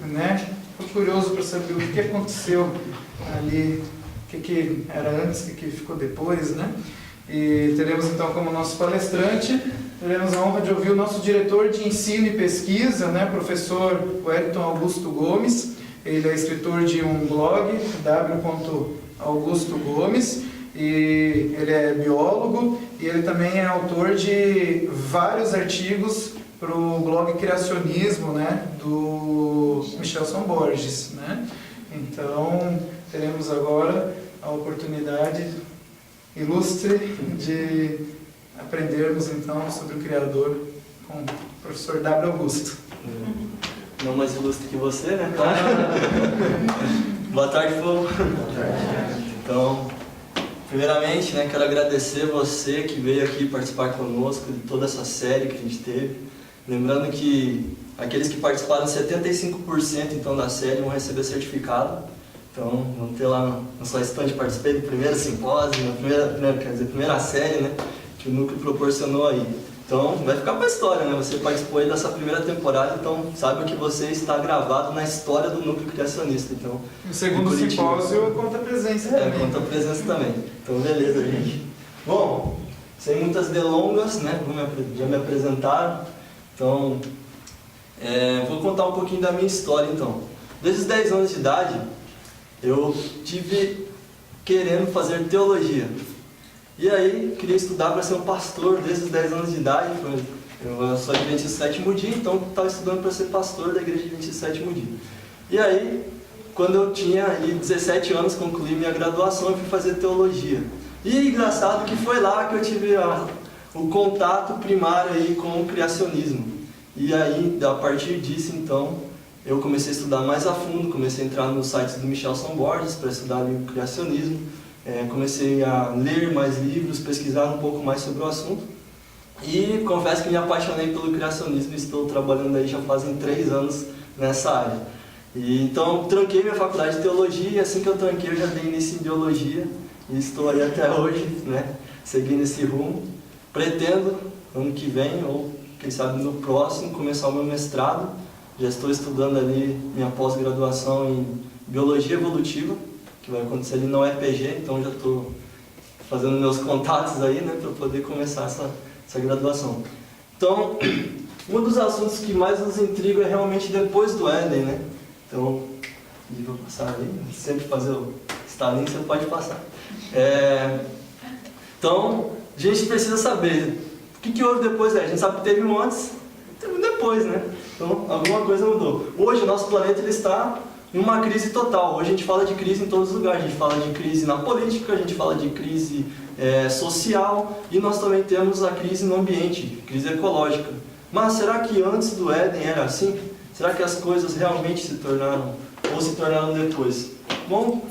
né? Fui curioso para saber o que aconteceu ali, o que era antes, o que ficou depois, né? E teremos então como nosso palestrante, teremos a honra de ouvir o nosso diretor de ensino e pesquisa, né? Professor Wellington Augusto Gomes. Ele é escritor de um blog, w.augustogomes, e ele é biólogo e ele também é autor de vários artigos para o blog Criacionismo, né, do Michelson Borges, né? Então, teremos agora a oportunidade ilustre de aprendermos então sobre o Criador com o professor W. Augusto. Não mais ilustre que você, né? Boa tarde, povo. Então, primeiramente, né, quero agradecer você que veio aqui participar conosco de toda essa série que a gente teve. Lembrando que aqueles que participaram, 75% então da série vão receber certificado. Então, vamos ter lá na sua estante, participei do primeiro simpósio, na primeira série, né, que o Núcleo proporcionou aí. Então, vai ficar para a história, né? Você participou aí dessa primeira temporada, então sabe que você está gravado na história do Núcleo Criacionista. Então, o segundo simpósio conta a presença também. Conta a presença também. Então, beleza, gente. Bom, sem muitas delongas, né? Já me apresentaram. Então, vou contar um pouquinho da minha história, então. Desde os 10 anos de idade, eu tive querendo fazer teologia. E aí, queria estudar para ser um pastor desde os 10 anos de idade. Eu sou adventista do 7º dia, então estava estudando para ser pastor da igreja adventista do 7º dia. E aí, quando eu tinha ali 17 anos, concluí minha graduação e fui fazer teologia. E engraçado que foi lá que eu tive o contato primário aí com o criacionismo. E aí, a partir disso, então, eu comecei a estudar mais a fundo, comecei a entrar nos sites do Michelson Borges para estudar ali o criacionismo. Comecei a ler mais livros, pesquisar um pouco mais sobre o assunto. E confesso que me apaixonei pelo criacionismo e estou trabalhando aí já fazem 3 anos nessa área. E, então, tranquei minha faculdade de teologia e assim que eu tranquei eu já dei início em biologia e estou aí até hoje, né, seguindo esse rumo. Pretendo, ano que vem, ou quem sabe no próximo, começar o meu mestrado. Já estou estudando ali minha pós-graduação em Biologia Evolutiva, que vai acontecer ali na UEPG, então já estou fazendo meus contatos aí, né, para poder começar essa graduação. Então, um dos assuntos que mais nos intriga é realmente depois do Éden, né? Então, vou passar ali, sempre fazer o estalinho, você pode passar. Então, a gente precisa saber o que houve depois, né? A gente sabe que teve um antes, teve um depois, né? Então, alguma coisa mudou. Hoje, o nosso planeta ele está em uma crise total. Hoje a gente fala de crise em todos os lugares. A gente fala de crise na política, a gente fala de crise social e nós também temos a crise no ambiente, crise ecológica. Mas será que antes do Éden era assim? Será que as coisas realmente se tornaram ou se tornaram depois? Bom,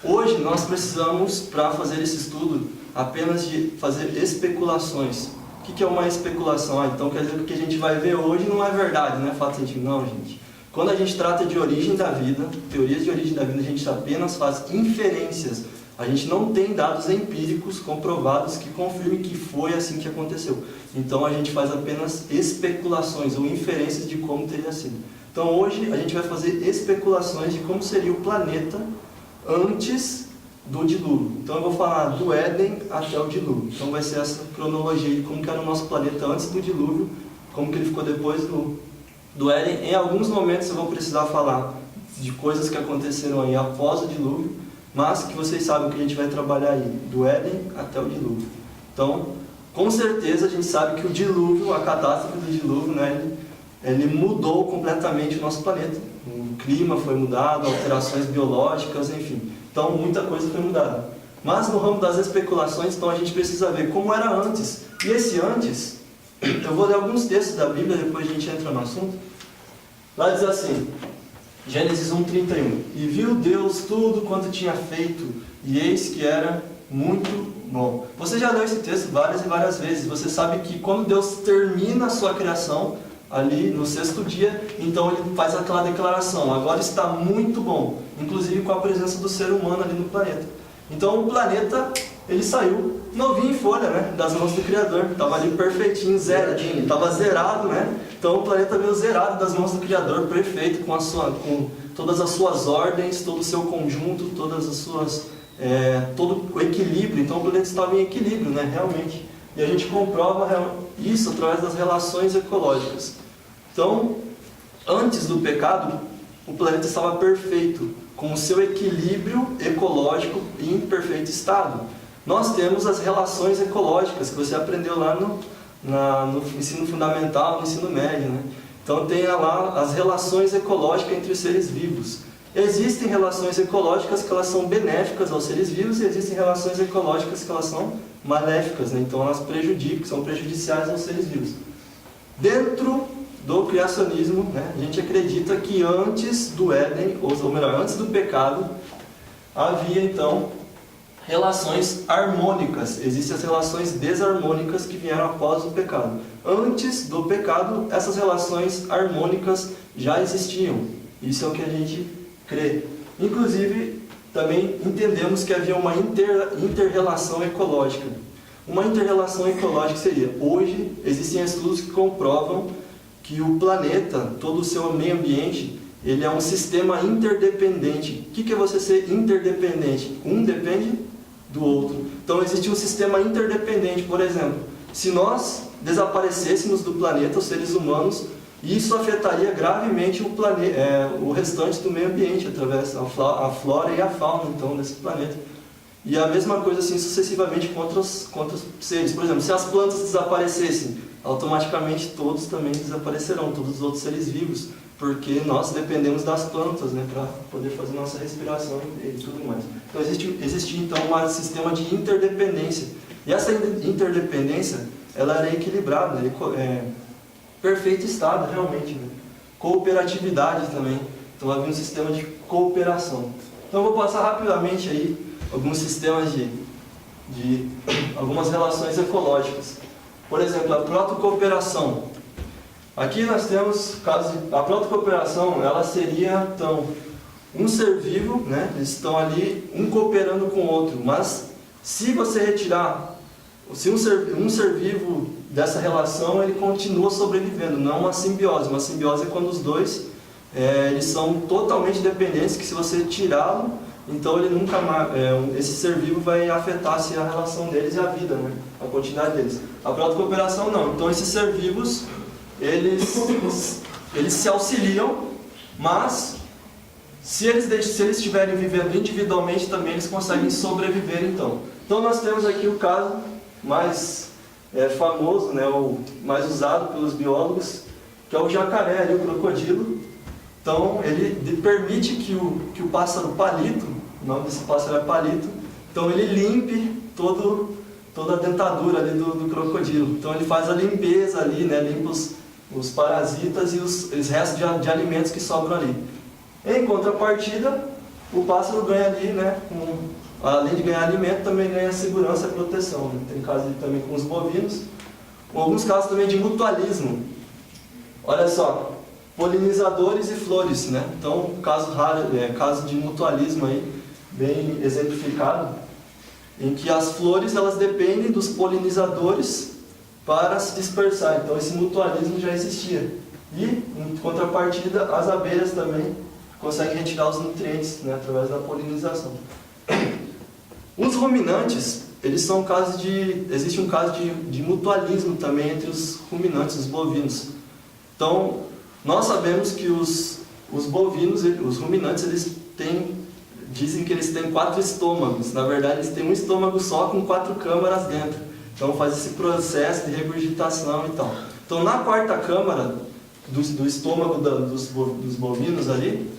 hoje nós precisamos, para fazer esse estudo, apenas de fazer especulações. O que é uma especulação? Então quer dizer que o que a gente vai ver hoje não é verdade, não é fato científico. Não, gente. Quando a gente trata de origem da vida, teorias de origem da vida, a gente apenas faz inferências. A gente não tem dados empíricos comprovados que confirmem que foi assim que aconteceu. Então a gente faz apenas especulações ou inferências de como teria sido. Então hoje a gente vai fazer especulações de como seria o planeta antes do dilúvio. Então eu vou falar do Éden até o dilúvio. Então vai ser essa cronologia de como que era o nosso planeta antes do dilúvio, como que ele ficou depois do Éden. Em alguns momentos eu vou precisar falar de coisas que aconteceram aí após o dilúvio, mas que vocês sabem que a gente vai trabalhar aí do Éden até o dilúvio. Então, com certeza a gente sabe que o dilúvio, a catástrofe do dilúvio, né, ele mudou completamente o nosso planeta. O clima foi mudado, alterações biológicas, enfim. Então, muita coisa foi mudada. Mas no ramo das especulações, então a gente precisa ver como era antes. E esse antes, eu vou ler alguns textos da Bíblia, depois a gente entra no assunto. Lá diz assim, Gênesis 1:31. E viu Deus tudo quanto tinha feito, e eis que era muito bom. Você já leu esse texto várias e várias vezes. Você sabe que quando Deus termina a sua criação, ali no 6º dia, então ele faz aquela declaração, agora está muito bom, inclusive com a presença do ser humano ali no planeta. Então o planeta, ele saiu novinho em folha, né? Das mãos do Criador. Estava ali perfeitinho, zeradinho. Estava zerado, né? Então o planeta veio zerado das mãos do Criador, perfeito, com todas as suas ordens, todo o seu conjunto, todas as suas... todo o equilíbrio. Então o planeta estava em equilíbrio, né? Realmente. E a gente comprova isso através das relações ecológicas. Então, antes do pecado, o planeta estava perfeito, com o seu equilíbrio ecológico em perfeito estado. Nós temos as relações ecológicas, que você aprendeu lá no ensino fundamental, no ensino médio, né? Então tem lá as relações ecológicas entre os seres vivos. Existem relações ecológicas que elas são benéficas aos seres vivos e existem relações ecológicas que elas são maléficas, né? Então elas são prejudiciais aos seres vivos. Dentro do criacionismo, né, a gente acredita que antes do Éden, ou melhor, antes do pecado, havia então relações harmônicas. Existem as relações desarmônicas que vieram após o pecado. Antes do pecado, essas relações harmônicas já existiam. Isso é o que a gente crê. Inclusive, também entendemos que havia uma inter-relação ecológica. Uma inter-relação ecológica seria, hoje existem estudos que comprovam que o planeta, todo o seu meio ambiente, ele é um sistema interdependente. O que é você ser interdependente? Um depende do outro. Então existe um sistema interdependente. Por exemplo, se nós desaparecêssemos do planeta, os seres humanos, isso afetaria gravemente o restante do meio ambiente, através da flora e a fauna então, desse planeta. E a mesma coisa assim sucessivamente com outros seres. Por exemplo, se as plantas desaparecessem, automaticamente todos também desaparecerão, todos os outros seres vivos, porque nós dependemos das plantas, né, para poder fazer nossa respiração e tudo mais. Então existe então um sistema de interdependência. E essa interdependência, ela era equilibrada, perfeito estado realmente, né? Cooperatividade também. Então havia um sistema de cooperação. Então eu vou passar rapidamente aí alguns sistemas de algumas relações ecológicas. Por exemplo, a protocooperação. Aqui nós temos, a protocooperação, ela seria, então, um ser vivo, né? Eles estão ali, um cooperando com o outro, mas se você retirar, se um ser vivo dessa relação, ele continua sobrevivendo, não uma simbiose. Uma simbiose é quando os dois, eles são totalmente dependentes, que se você tirá-lo, então ele nunca mais, esse ser vivo vai afetar assim, a relação deles e a vida, né? A continuidade deles. A protocooperação não. Então esses ser vivos, eles se auxiliam, mas se eles estiverem vivendo individualmente também, eles conseguem sobreviver então. Então nós temos aqui o caso mais famoso, né, o mais usado pelos biólogos, que é o jacaré, ali, o crocodilo. Então ele permite que o pássaro palito, o nome desse pássaro é palito, então ele limpe toda a dentadura ali do crocodilo. Então ele faz a limpeza ali, né, limpa os parasitas e os restos de alimentos que sobram ali. Em contrapartida, o pássaro ganha ali, né, além de ganhar alimento, também ganha segurança e proteção. Né? Tem casos também com os bovinos, alguns casos também de mutualismo. Olha só, polinizadores e flores, né? Então, caso raro, caso de mutualismo aí, bem exemplificado, em que as flores elas dependem dos polinizadores para se dispersar. Então esse mutualismo já existia. E, em contrapartida, as abelhas também conseguem retirar os nutrientes, né, através da polinização. Os ruminantes, eles são casos existe um caso de mutualismo também entre os ruminantes, os bovinos. Então, nós sabemos que os bovinos, os ruminantes, dizem que eles têm 4 estômagos. Na verdade, eles têm um estômago só com 4 câmaras dentro. Então faz esse processo de regurgitação e tal. Então na 4ª câmara do estômago dos bovinos ali,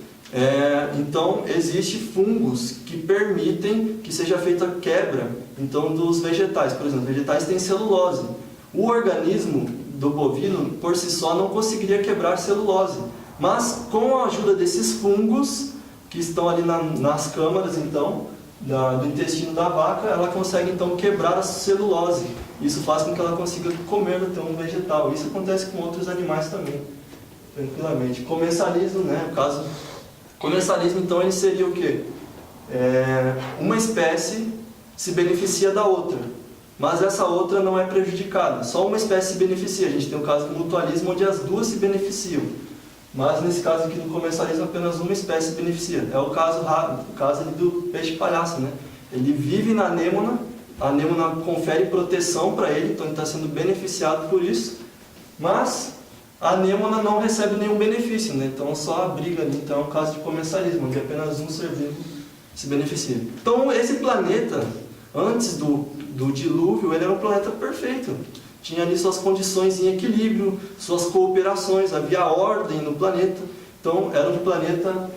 então existe fungos que permitem que seja feita a quebra então, dos vegetais. Por exemplo, vegetais têm celulose. O organismo do bovino, por si só, não conseguiria quebrar celulose. Mas com a ajuda desses fungos, que estão ali nas câmaras, então, do intestino da vaca, ela consegue, então, quebrar a celulose. Isso faz com que ela consiga comer então, um vegetal. Isso acontece com outros animais também, tranquilamente. Comensalismo, né? No caso, comensalismo, então, ele seria o quê? Uma espécie se beneficia da outra. mas essa outra não é prejudicada. Só uma espécie se beneficia. A gente tem o caso do mutualismo, onde as duas se beneficiam. Mas nesse caso aqui do comensalismo, apenas uma espécie se beneficia. É o caso raro, o caso ali do peixe-palhaço, né? Ele vive na anêmona, a anêmona confere proteção para ele, então ele está sendo beneficiado por isso, mas a anêmona não recebe nenhum benefício, né? Então só abriga ali. Então é um caso de comensalismo, onde apenas um ser vivo se beneficia. Então esse planeta, antes do dilúvio, ele era um planeta perfeito. Tinha ali suas condições em equilíbrio, suas cooperações, havia ordem no planeta. Então era um planeta,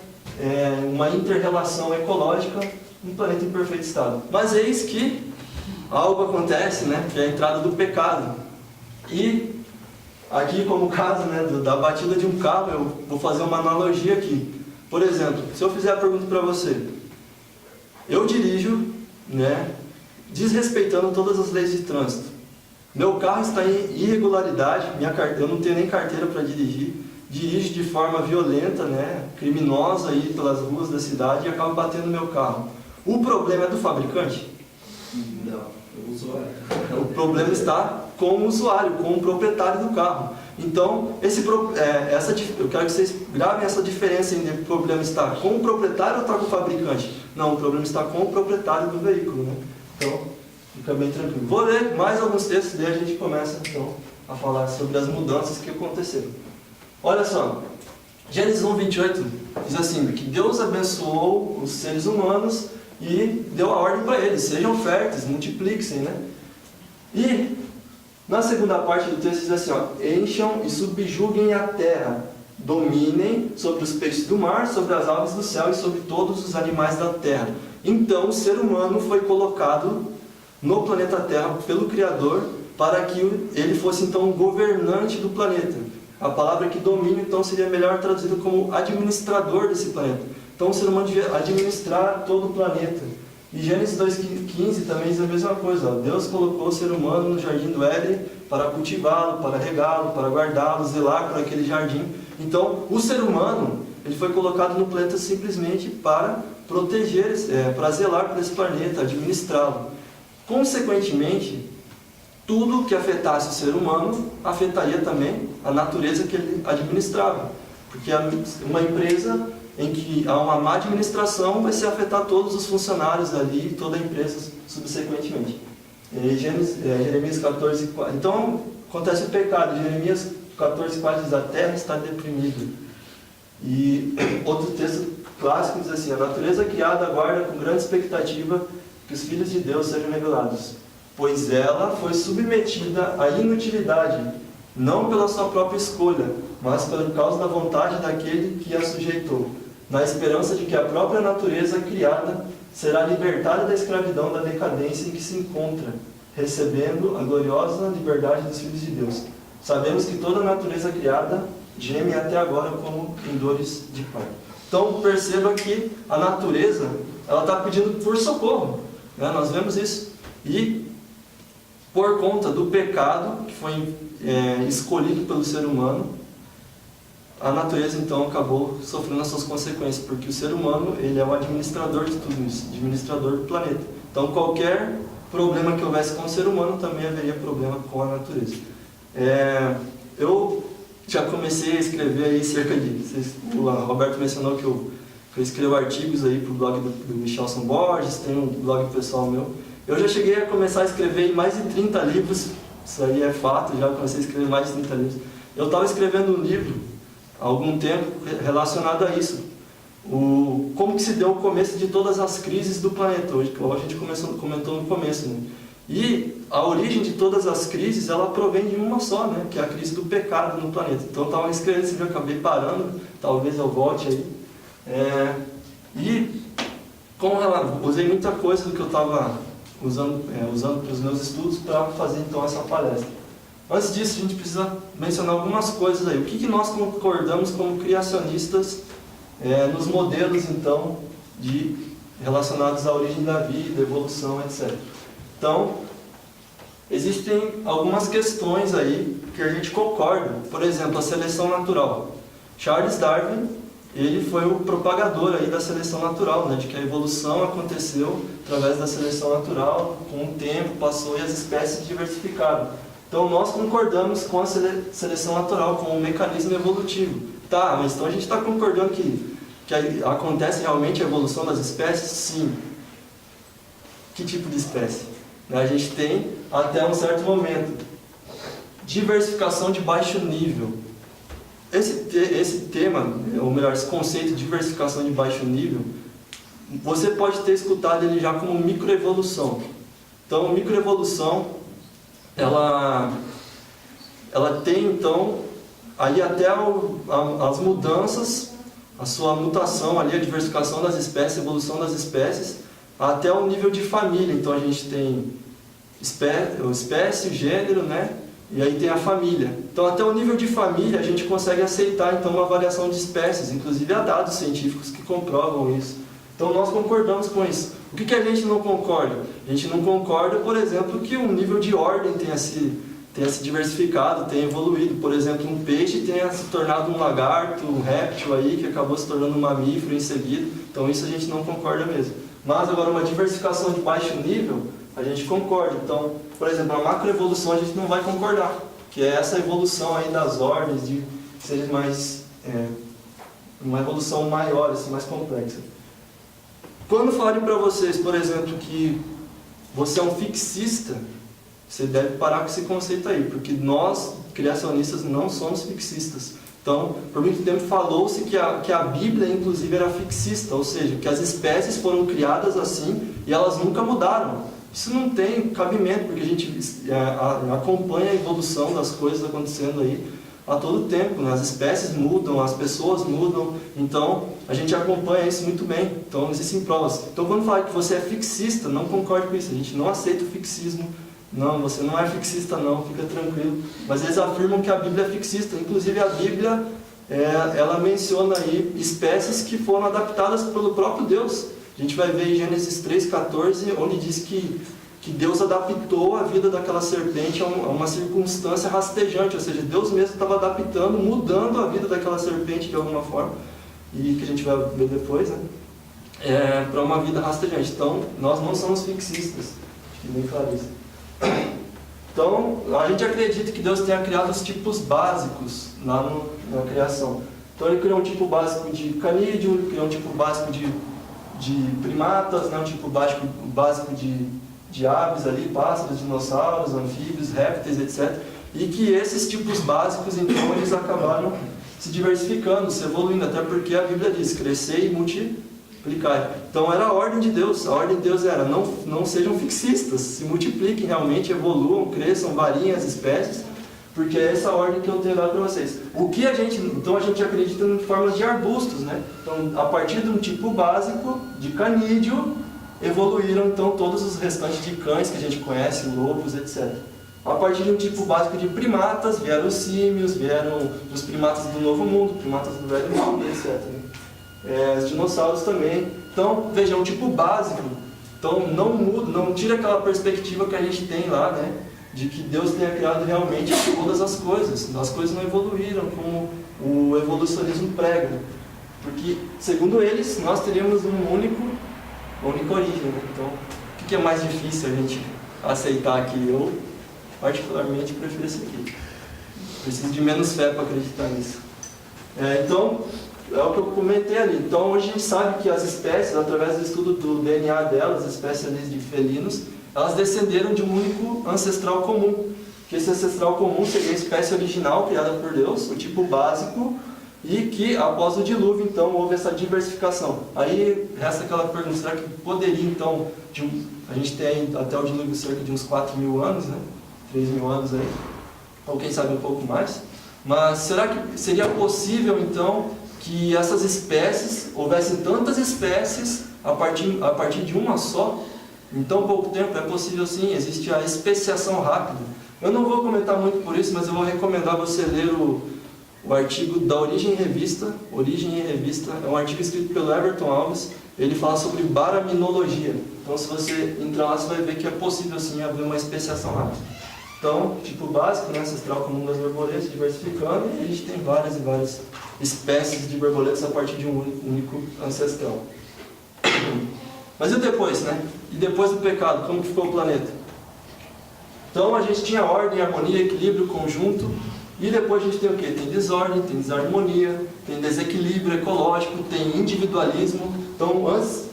uma inter-relação ecológica, um planeta em perfeito estado. Mas eis que algo acontece, né? Que é a entrada do pecado. E aqui, como o caso, né, da batida de um carro, eu vou fazer uma analogia aqui. Por exemplo, se eu fizer a pergunta para você, eu dirijo, né, desrespeitando todas as leis de trânsito. Meu carro está em irregularidade, eu não tenho nem carteira para dirigir, dirijo de forma violenta, né, criminosa aí pelas ruas da cidade e acabo batendo no meu carro. O problema é do fabricante? Não, é o usuário. O problema está com o usuário, com o proprietário do carro. Então, eu quero que vocês gravem essa diferença entre o problema está com o proprietário ou está com o fabricante. Não, o problema está com o proprietário do veículo, né? Então, fica bem tranquilo. Vou ler mais alguns textos, daí a gente começa então a falar sobre as mudanças que aconteceram. Olha só, Gênesis 1:28 diz assim, que Deus abençoou os seres humanos e deu a ordem para eles, sejam férteis, multipliquem, né? E na segunda parte do texto diz assim, ó, encham e subjuguem a terra, dominem sobre os peixes do mar, sobre as aves do céu e sobre todos os animais da terra. Então o ser humano foi colocado no planeta Terra pelo Criador para que ele fosse então o governante do planeta. A palavra que domínio então seria melhor traduzida como administrador desse planeta. Então o ser humano devia administrar todo o planeta. E Gênesis 2:15 também diz a mesma coisa. Ó. Deus colocou o ser humano no jardim do Éden para cultivá-lo, para regá-lo, para guardá-lo, zelar por aquele jardim. Então o ser humano ele foi colocado no planeta simplesmente para proteger, para zelar por esse planeta, administrá-lo. Consequentemente, tudo que afetasse o ser humano afetaria também a natureza que ele administrava. Porque uma empresa em que há uma má administração vai se afetar todos os funcionários ali e toda a empresa subsequentemente. Jeremias 14:4. Então, acontece o pecado. Jeremias 14:4 diz, a terra está deprimida. E outro texto clássico diz assim, a natureza criada aguarda com grande expectativa que os filhos de Deus sejam revelados, pois ela foi submetida à inutilidade, não pela sua própria escolha, mas por causa da vontade daquele que a sujeitou, na esperança de que a própria natureza criada será libertada da escravidão da decadência em que se encontra, recebendo a gloriosa liberdade dos filhos de Deus. Sabemos que toda a natureza criada geme até agora como em dores de parto. Então perceba que a natureza ela está pedindo por socorro, né? Nós vemos isso. E por conta do pecado que foi escolhido pelo ser humano, a natureza então acabou sofrendo as suas consequências, porque o ser humano ele é o administrador de tudo isso, administrador do planeta. Então qualquer problema que houvesse com o ser humano também haveria problema com a natureza. Eu já comecei a escrever aí cerca de... O Roberto mencionou que eu escrevo artigos aí para o blog do Michelson Borges, tem um blog pessoal meu. Eu já cheguei a começar a escrever mais de 30 livros, isso aí é fato, já comecei a escrever mais de 30 livros. Eu estava escrevendo um livro há algum tempo relacionado a isso. Como que se deu o começo de todas as crises do planeta, hoje, que a gente comentou no começo, né? E a origem de todas as crises, ela provém de uma só, né? Que é a crise do pecado no planeta. Então eu estava escrevendo esse livro, acabei parando, talvez eu volte aí. E como eu usei muita coisa do que eu estava usando para os meus estudos para fazer então essa palestra. Antes disso, a gente precisa mencionar algumas coisas aí. O que nós concordamos como criacionistas nos modelos então relacionados à origem da vida, evolução, etc. Então, existem algumas questões aí que a gente concorda. Por exemplo, a seleção natural. Charles Darwin, ele foi o propagador aí da seleção natural, né? De que a evolução aconteceu através da seleção natural, com o tempo passou e as espécies se diversificaram. Então nós concordamos com a seleção natural, com o mecanismo evolutivo. Tá, mas então a gente está concordando que acontece realmente a evolução das espécies? Sim. Que tipo de espécie? A gente tem, até um certo momento, diversificação de baixo nível. Esse tema, ou melhor, esse conceito de diversificação de baixo nível, você pode ter escutado ele já como microevolução. Então, microevolução, ela tem, então, aí até as mudanças, a sua mutação ali, a diversificação das espécies, a evolução das espécies, até o nível de família. Então, a gente tem espécie, gênero, né? E aí tem a família. Então, até o nível de família, a gente consegue aceitar então uma variação de espécies. Inclusive, há dados científicos que comprovam isso. Então, nós concordamos com isso. O que a gente não concorda? A gente não concorda, por exemplo, que um nível de ordem tenha se diversificado, tenha evoluído. Por exemplo, um peixe tenha se tornado um lagarto, um réptil aí, que acabou se tornando um mamífero em seguida. Então, isso a gente não concorda mesmo. Mas, agora, uma diversificação de baixo nível, a gente concorda. Então, por exemplo, a macroevolução a gente não vai concordar, que é essa evolução aí das ordens, de seres mais... uma evolução maior, assim, mais complexa. Quando falarem para vocês, por exemplo, que você é um fixista, você deve parar com esse conceito aí, porque nós, criacionistas, não somos fixistas. Então, por muito tempo falou-se que a Bíblia, inclusive, era fixista, ou seja, que as espécies foram criadas assim e elas nunca mudaram. Isso não tem cabimento, porque a gente acompanha a evolução das coisas acontecendo aí a todo tempo, né? As espécies mudam, as pessoas mudam, então a gente acompanha isso muito bem. Então existem provas. Então quando fala que você é fixista, não concorde com isso, a gente não aceita o fixismo. Não, você não é fixista não, fica tranquilo. Mas eles afirmam que a Bíblia é fixista. Inclusive a Bíblia, ela menciona aí espécies que foram adaptadas pelo próprio Deus. A gente vai ver em Gênesis 3,14, onde diz que Deus adaptou a vida daquela serpente a uma circunstância rastejante, ou seja, Deus mesmo estava adaptando, mudando a vida daquela serpente de alguma forma, e que a gente vai ver depois, né? Para uma vida rastejante. Então, nós não somos fixistas, acho que bem claro isso. Então, a gente acredita que Deus tenha criado os tipos básicos lá na criação. Então, ele criou um tipo básico de canídeo, ele criou um tipo básico de primatas, né? Um tipo básico de aves ali, pássaros, dinossauros, anfíbios, répteis, etc. E que esses tipos básicos, então, eles acabaram se diversificando, se evoluindo, até porque a Bíblia diz, crescer e multiplicar. Então, era a ordem de Deus. A ordem de Deus era, não sejam fixistas, se multipliquem realmente, evoluam, cresçam, variem as espécies, porque é essa ordem que eu tenho dado para vocês. Então, a gente acredita em formas de arbustos, né? Então, a partir de um tipo básico, de canídeo, evoluíram então todos os restantes de cães que a gente conhece, lobos, etc. A partir de um tipo básico de primatas, vieram os símios, vieram os primatas do Novo Mundo, primatas do Velho Mundo, etc. Os dinossauros também. Então, veja, é um tipo básico. Então, não muda, não tira aquela perspectiva que a gente tem lá, né? De que Deus tenha criado realmente todas as coisas não evoluíram como o evolucionismo prega. Porque, segundo eles, nós teríamos uma única origem. Né? Então, o que é mais difícil a gente aceitar aqui? Eu, particularmente, prefiro esse aqui. Preciso de menos fé para acreditar nisso. Então, é o que eu comentei ali. Então, hoje a gente sabe que as espécies, através do estudo do DNA delas, as espécies ali de felinos, elas descenderam de um único ancestral comum. Que esse ancestral comum seria a espécie original criada por Deus, o tipo básico, e que após o dilúvio, então, houve essa diversificação. Aí resta aquela pergunta, será que poderia, então, a gente tem até o dilúvio cerca de uns 4.000 anos, né? 3.000 anos aí, ou quem sabe um pouco mais. Mas será que seria possível, então, que essas espécies, houvessem tantas espécies a partir de uma só? Em tão pouco tempo é possível sim, existe a especiação rápida. Eu não vou comentar muito por isso, mas eu vou recomendar você ler o artigo da Origem em Revista. Origem em Revista é um artigo escrito pelo Everton Alves. Ele fala sobre baraminologia. Então, se você entrar lá, você vai ver que é possível sim haver uma especiação rápida. Então, tipo básico, né? Ancestral comum das borboletas, diversificando, e a gente tem várias e várias espécies de borboletas a partir de um único ancestral. Mas e depois, né? E depois do pecado, como ficou o planeta? Então a gente tinha ordem, harmonia, equilíbrio, conjunto, e depois a gente tem o quê? Tem desordem, tem desarmonia, tem desequilíbrio ecológico, tem individualismo. Então antes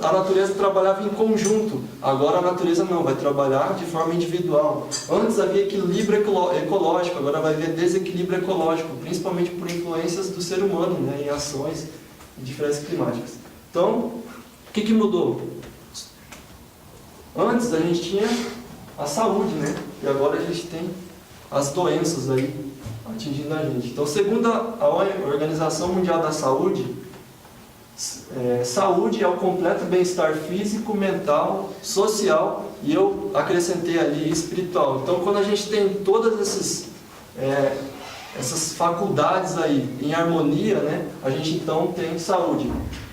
a natureza trabalhava em conjunto, agora a natureza não, vai trabalhar de forma individual. Antes havia equilíbrio ecológico, agora vai haver desequilíbrio ecológico, principalmente por influências do ser humano, né, em ações e diferenças climáticas. Então, o que mudou? Antes a gente tinha a saúde, né? E agora a gente tem as doenças aí atingindo a gente. Então, segundo a Organização Mundial da Saúde, saúde é o completo bem-estar físico, mental, social e eu acrescentei ali espiritual. Então, quando a gente tem todas essas faculdades aí em harmonia, né? A gente então tem saúde.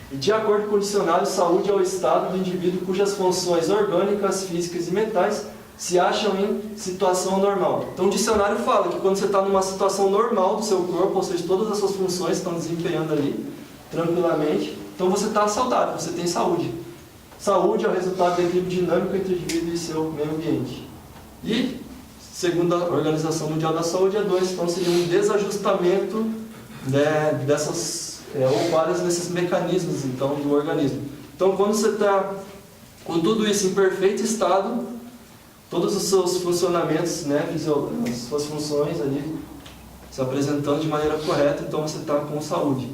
E de acordo com o dicionário, saúde é o estado do indivíduo cujas funções orgânicas, físicas e mentais se acham em situação normal. Então o dicionário fala que quando você está numa situação normal do seu corpo, ou seja, todas as suas funções estão desempenhando ali tranquilamente, então você está saudável, você tem saúde. Saúde é o resultado do equilíbrio dinâmico entre o indivíduo e seu meio ambiente. E, segundo a Organização Mundial da Saúde, a doença então seria um desajustamento, né, ou vários desses mecanismos então, do organismo. Então quando você está com tudo isso em perfeito estado, todos os seus funcionamentos, né, as suas funções ali se apresentando de maneira correta, então você está com saúde.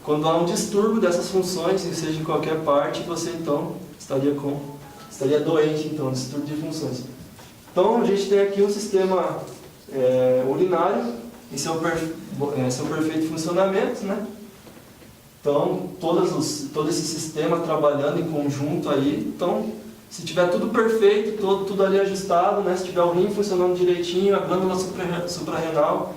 Quando há um distúrbio dessas funções, seja em qualquer parte, você então estaria doente, então, distúrbio de funções. Então a gente tem aqui um sistema urinário em seu perfeito funcionamento, né? Então todo esse sistema trabalhando em conjunto aí, então se tiver tudo perfeito, tudo ali ajustado, né? Se tiver o rim funcionando direitinho, a glândula suprarrenal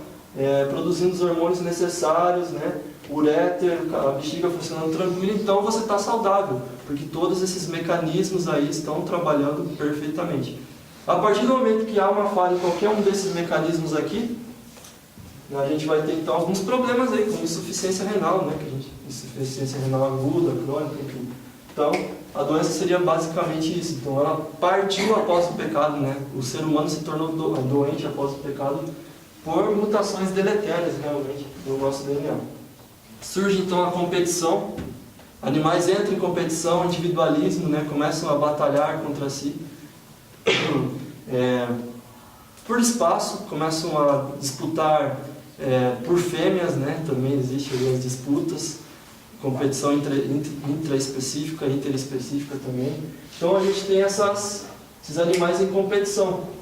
produzindo os hormônios necessários, né? O uréter, a bexiga funcionando tranquilo, então você está saudável, porque todos esses mecanismos aí estão trabalhando perfeitamente. A partir do momento que há uma falha em qualquer um desses mecanismos aqui, a gente vai ter então alguns problemas aí, como insuficiência renal, né? Insuficiência renal aguda, crônica, enfim. Então, a doença seria basicamente isso. Então, ela partiu após o pecado, né? O ser humano se tornou doente após o pecado por mutações deletérias, realmente, no nosso DNA. Surge, então, a competição. Animais entram em competição, individualismo, né? Começam a batalhar contra si. Por espaço, começam a disputar por fêmeas, né? Também existem as disputas. Competição intraespecífica, interespecífica também. Então a gente tem esses animais em competição.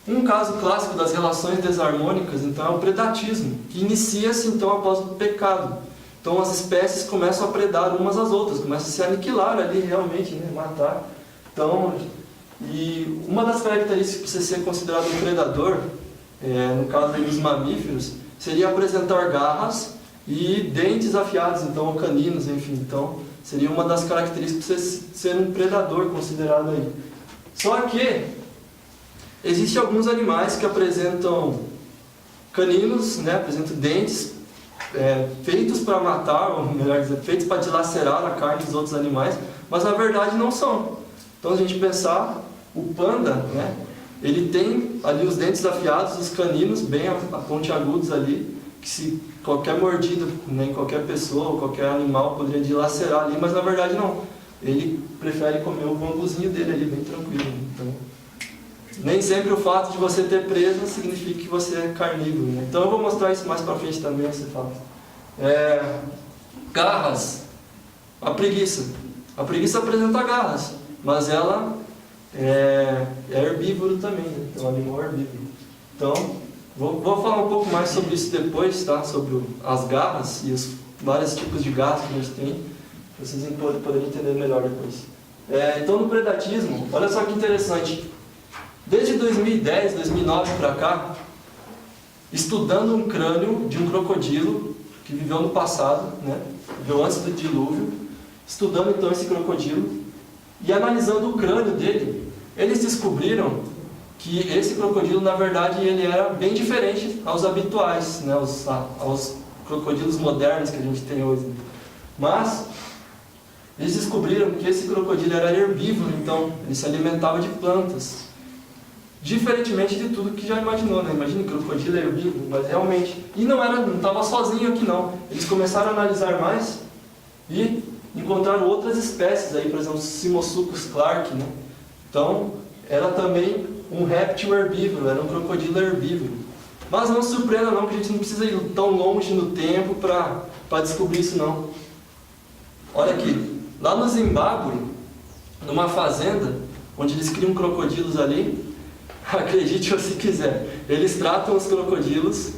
Um caso clássico das relações desarmônicas, então, é o predatismo, que inicia-se então após o pecado. Então as espécies começam a predar umas às outras, começam a se aniquilar ali realmente, né? Matar. Então, e uma das características para você ser considerado um predador, no caso dos mamíferos, seria apresentar garras e dentes afiados, então caninos, enfim. Então, seria uma das características para você ser um predador considerado aí. Só que existem alguns animais que apresentam caninos, né, apresentam dentes feitos para matar, ou melhor dizer, feitos para dilacerar a carne dos outros animais, mas na verdade não são. Então, se a gente pensar, o panda, né, ele tem ali os dentes afiados, os caninos bem pontiagudos ali, que se qualquer mordida, né, em qualquer pessoa ou qualquer animal poderia dilacerar ali, mas na verdade não. Ele prefere comer o bambuzinho dele ali, bem tranquilo. Então, nem sempre o fato de você ter presa significa que você é carnívoro, né? Então eu vou mostrar isso mais pra frente também, você fala. Garras. A preguiça. A preguiça apresenta garras, mas ela é herbívoro também, né? É um animal herbívoro. Então, vou falar um pouco mais sobre isso depois, tá? Sobre as garras e os vários tipos de garras que a gente tem, para vocês poderem entender melhor depois. Então, no predatismo, olha só que interessante. Desde 2010, 2009 para cá, estudando um crânio de um crocodilo que viveu no passado, né? Viveu antes do dilúvio, estudando então esse crocodilo e analisando o crânio dele, eles descobriram que esse crocodilo, na verdade, ele era bem diferente aos habituais, né, aos crocodilos modernos que a gente tem hoje. Mas eles descobriram que esse crocodilo era herbívoro, então ele se alimentava de plantas. Diferentemente de tudo que já imaginou, né? Imagina que crocodilo é herbívoro, mas realmente. E não estava sozinho aqui não. Eles começaram a analisar mais e encontraram outras espécies aí, por exemplo, Simosuchus clark, né? Então, era também um réptil herbívoro, era um crocodilo herbívoro. Mas não se surpreenda não, que a gente não precisa ir tão longe no tempo para descobrir isso não. Olha aqui, lá no Zimbábue, numa fazenda, onde eles criam crocodilos ali, acredite ou se quiser, eles tratam os crocodilos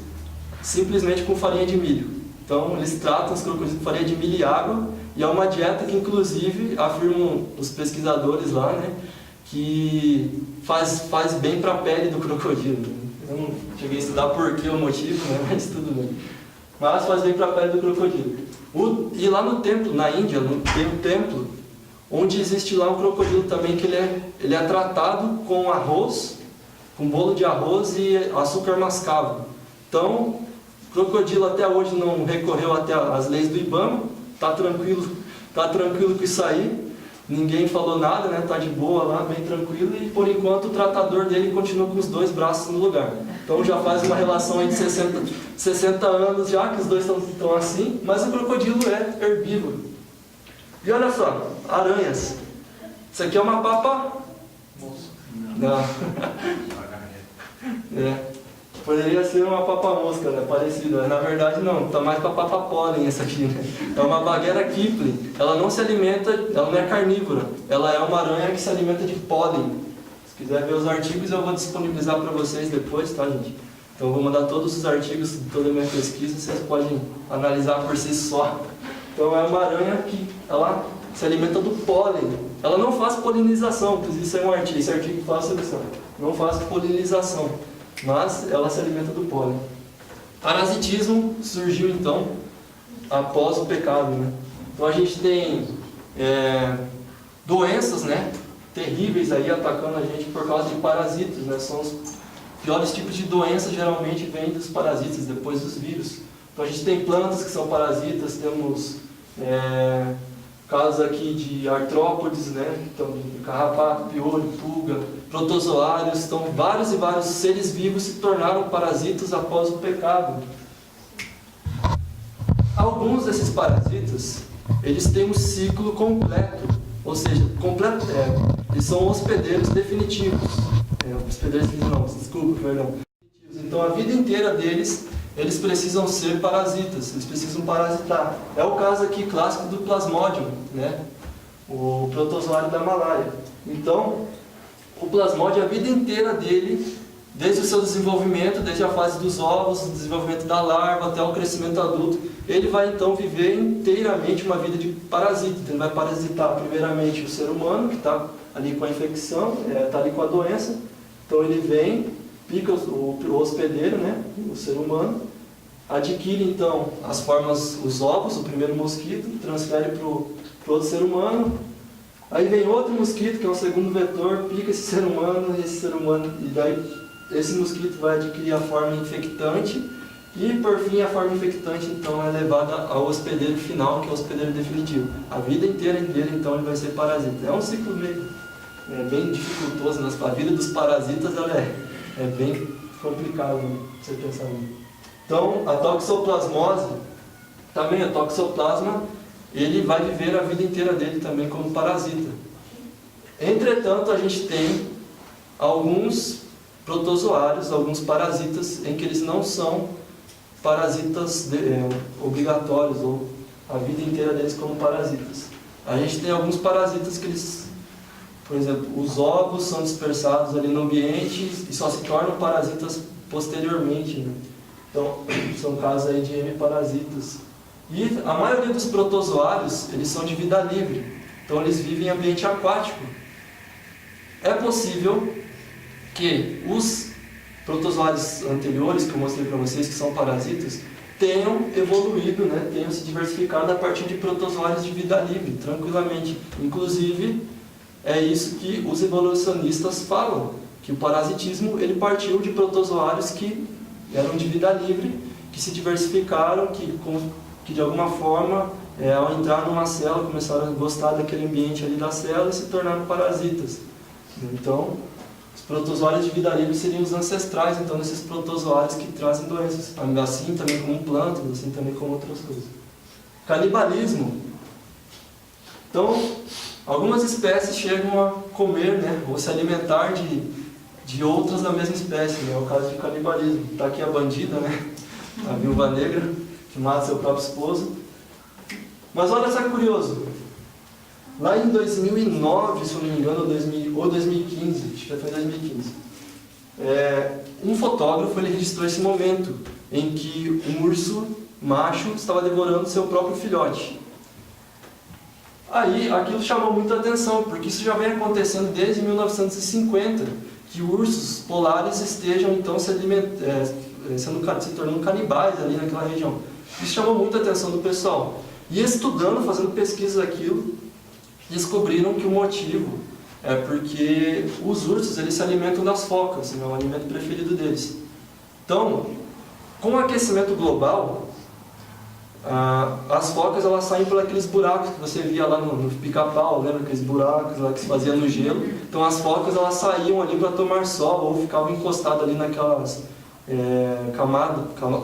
simplesmente com farinha de milho. Então, eles tratam os crocodilos com farinha de milho e água, e é uma dieta que, inclusive, afirmam os pesquisadores lá, né, que faz bem para a pele do crocodilo. Eu não cheguei a estudar por que o motivo, né, mas tudo bem. Mas faz bem para a pele do crocodilo. E lá no templo, na Índia, tem um templo, onde existe lá um crocodilo também, que ele é tratado com arroz, com bolo de arroz e açúcar mascavo. Então, o crocodilo até hoje não recorreu até as leis do IBAMA, tá tranquilo com isso aí, ninguém falou nada, né? Tá de boa lá, bem tranquilo, e por enquanto o tratador dele continua com os dois braços no lugar. Então já faz uma relação aí de 60 anos já, que os dois estão assim, mas o crocodilo é herbívoro. E olha só, aranhas. Isso aqui é uma papa... Não. Poderia ser uma papa-mosca, né? Parecida. Na verdade, não. Está mais para papa-pólen essa aqui, né? É uma baguera Kipling. Ela não se alimenta, ela não é carnívora. Ela é uma aranha que se alimenta de pólen. Se quiser ver os artigos, eu vou disponibilizar para vocês depois, tá, gente? Então, eu vou mandar todos os artigos de toda a minha pesquisa, vocês podem analisar por si só. Então, é uma aranha que ela se alimenta do pólen. Ela não faz polinização, inclusive isso é um artigo, esse artigo faz seleção. Não faz polinização, mas ela se alimenta do pólen. Parasitismo surgiu então após o pecado, né? Então a gente tem doenças, né, terríveis aí atacando a gente por causa de parasitas, né? São os piores tipos de doenças, geralmente vêm dos parasitas, depois dos vírus. Então a gente tem plantas que são parasitas, temos casos aqui de artrópodes, né? Então, carrapato, piolho, pulga, protozoários. Então, vários e vários seres vivos se tornaram parasitas após o pecado. Alguns desses parasitas, eles têm um ciclo completo, ou seja, eles são hospedeiros definitivos. Hospedeiros definitivos, não, desculpa, perdão. Então, a vida inteira deles, eles precisam ser parasitas, eles precisam parasitar. É o caso aqui clássico do Plasmodium, né? O protozoário da malária. Então, o Plasmodium, a vida inteira dele, desde o seu desenvolvimento, desde a fase dos ovos, o desenvolvimento da larva até o crescimento adulto, ele vai então viver inteiramente uma vida de parasita. Então, ele vai parasitar primeiramente o ser humano, que está ali com a infecção, está ali com a doença. Então, ele vem, pica o hospedeiro, né, o ser humano, adquire então as formas, os ovos, o primeiro mosquito, transfere para o outro ser humano, aí vem outro mosquito, que é o segundo vetor, pica esse ser humano, e daí esse mosquito vai adquirir a forma infectante, e por fim a forma infectante então é levada ao hospedeiro final, que é o hospedeiro definitivo. A vida inteira dele então ele vai ser parasita. É um ciclo meio bem dificultoso, mas a vida dos parasitas ela é bem complicado, né, você pensar nisso. Então, a toxoplasmose, também a toxoplasma, ele vai viver a vida inteira dele também como parasita. Entretanto, a gente tem alguns protozoários, alguns parasitas, em que eles não são parasitas obrigatórios, ou a vida inteira deles como parasitas. A gente tem alguns parasitas que eles, por exemplo, os ovos são dispersados ali no ambiente e só se tornam parasitas posteriormente, né? Então, são casos aí de hemiparasitas. E a maioria dos protozoários, eles são de vida livre. Então, eles vivem em ambiente aquático. É possível que os protozoários anteriores, que eu mostrei para vocês, que são parasitas, tenham evoluído, né? Tenham se diversificado a partir de protozoários de vida livre, tranquilamente. Inclusive, é isso que os evolucionistas falam, Que o parasitismo ele partiu de protozoários que eram de vida livre, que se diversificaram, que de alguma forma, ao entrar numa célula, começaram a gostar daquele ambiente ali da célula e se tornaram parasitas. Então, os protozoários de vida livre seriam os ancestrais, então, desses protozoários que trazem doenças, assim também como plantas, assim também como outras coisas. Canibalismo. Então, algumas espécies chegam a comer, né, ou se alimentar de outras da mesma espécie, né, é o caso de canibalismo. Está aqui a bandida, né, a viúva negra, que mata seu próprio esposo. Mas olha só que curioso, lá em 2009, se eu não me engano, ou 2015, acho que foi 2015, um fotógrafo ele registrou esse momento em que um urso macho estava devorando seu próprio filhote. Aí, aquilo chamou muita atenção, porque isso já vem acontecendo desde 1950, que ursos polares estejam então se tornando canibais ali naquela região. Isso chamou muita atenção do pessoal. E estudando, fazendo pesquisas daquilo, descobriram que o motivo é porque os ursos eles se alimentam das focas, é o alimento preferido deles. Então, com o aquecimento global, as focas elas saem por aqueles buracos que você via lá no Pica-Pau, lembra aqueles buracos lá que se fazia no gelo? Então as focas elas saíam ali para tomar sol ou ficavam encostadas ali naquelas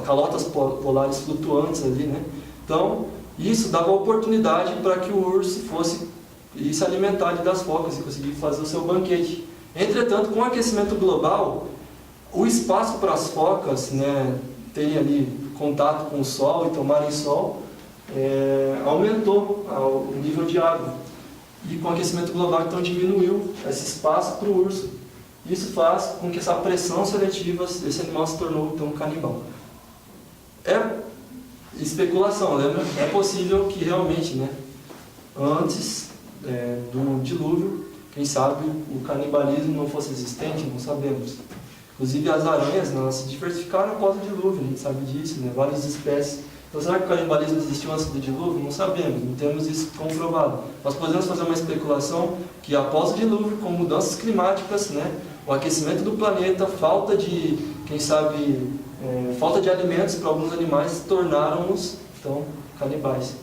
calotas polares flutuantes ali, né? Então isso dava oportunidade para que o urso fosse se alimentar das focas e conseguir fazer o seu banquete. Entretanto, com o aquecimento global, o espaço para as focas, né, terem ali contato com o sol e tomarem sol, aumentou o nível de água. E com o aquecimento global, então, diminuiu esse espaço para o urso. Isso faz com que essa pressão seletiva, esse animal se tornou, então, um canibal. É especulação, lembra? É possível que realmente, né, antes do dilúvio, quem sabe o canibalismo não fosse existente, não sabemos. Inclusive as aranhas, né, elas se diversificaram após o dilúvio, a gente sabe disso, né? Várias espécies. Então será que o canibalismo existiu antes do dilúvio? Não sabemos, não temos isso comprovado. Nós podemos fazer uma especulação que após o dilúvio, com mudanças climáticas, né, o aquecimento do planeta, falta de, quem sabe, falta de alimentos para alguns animais, tornaram-nos, então, canibais.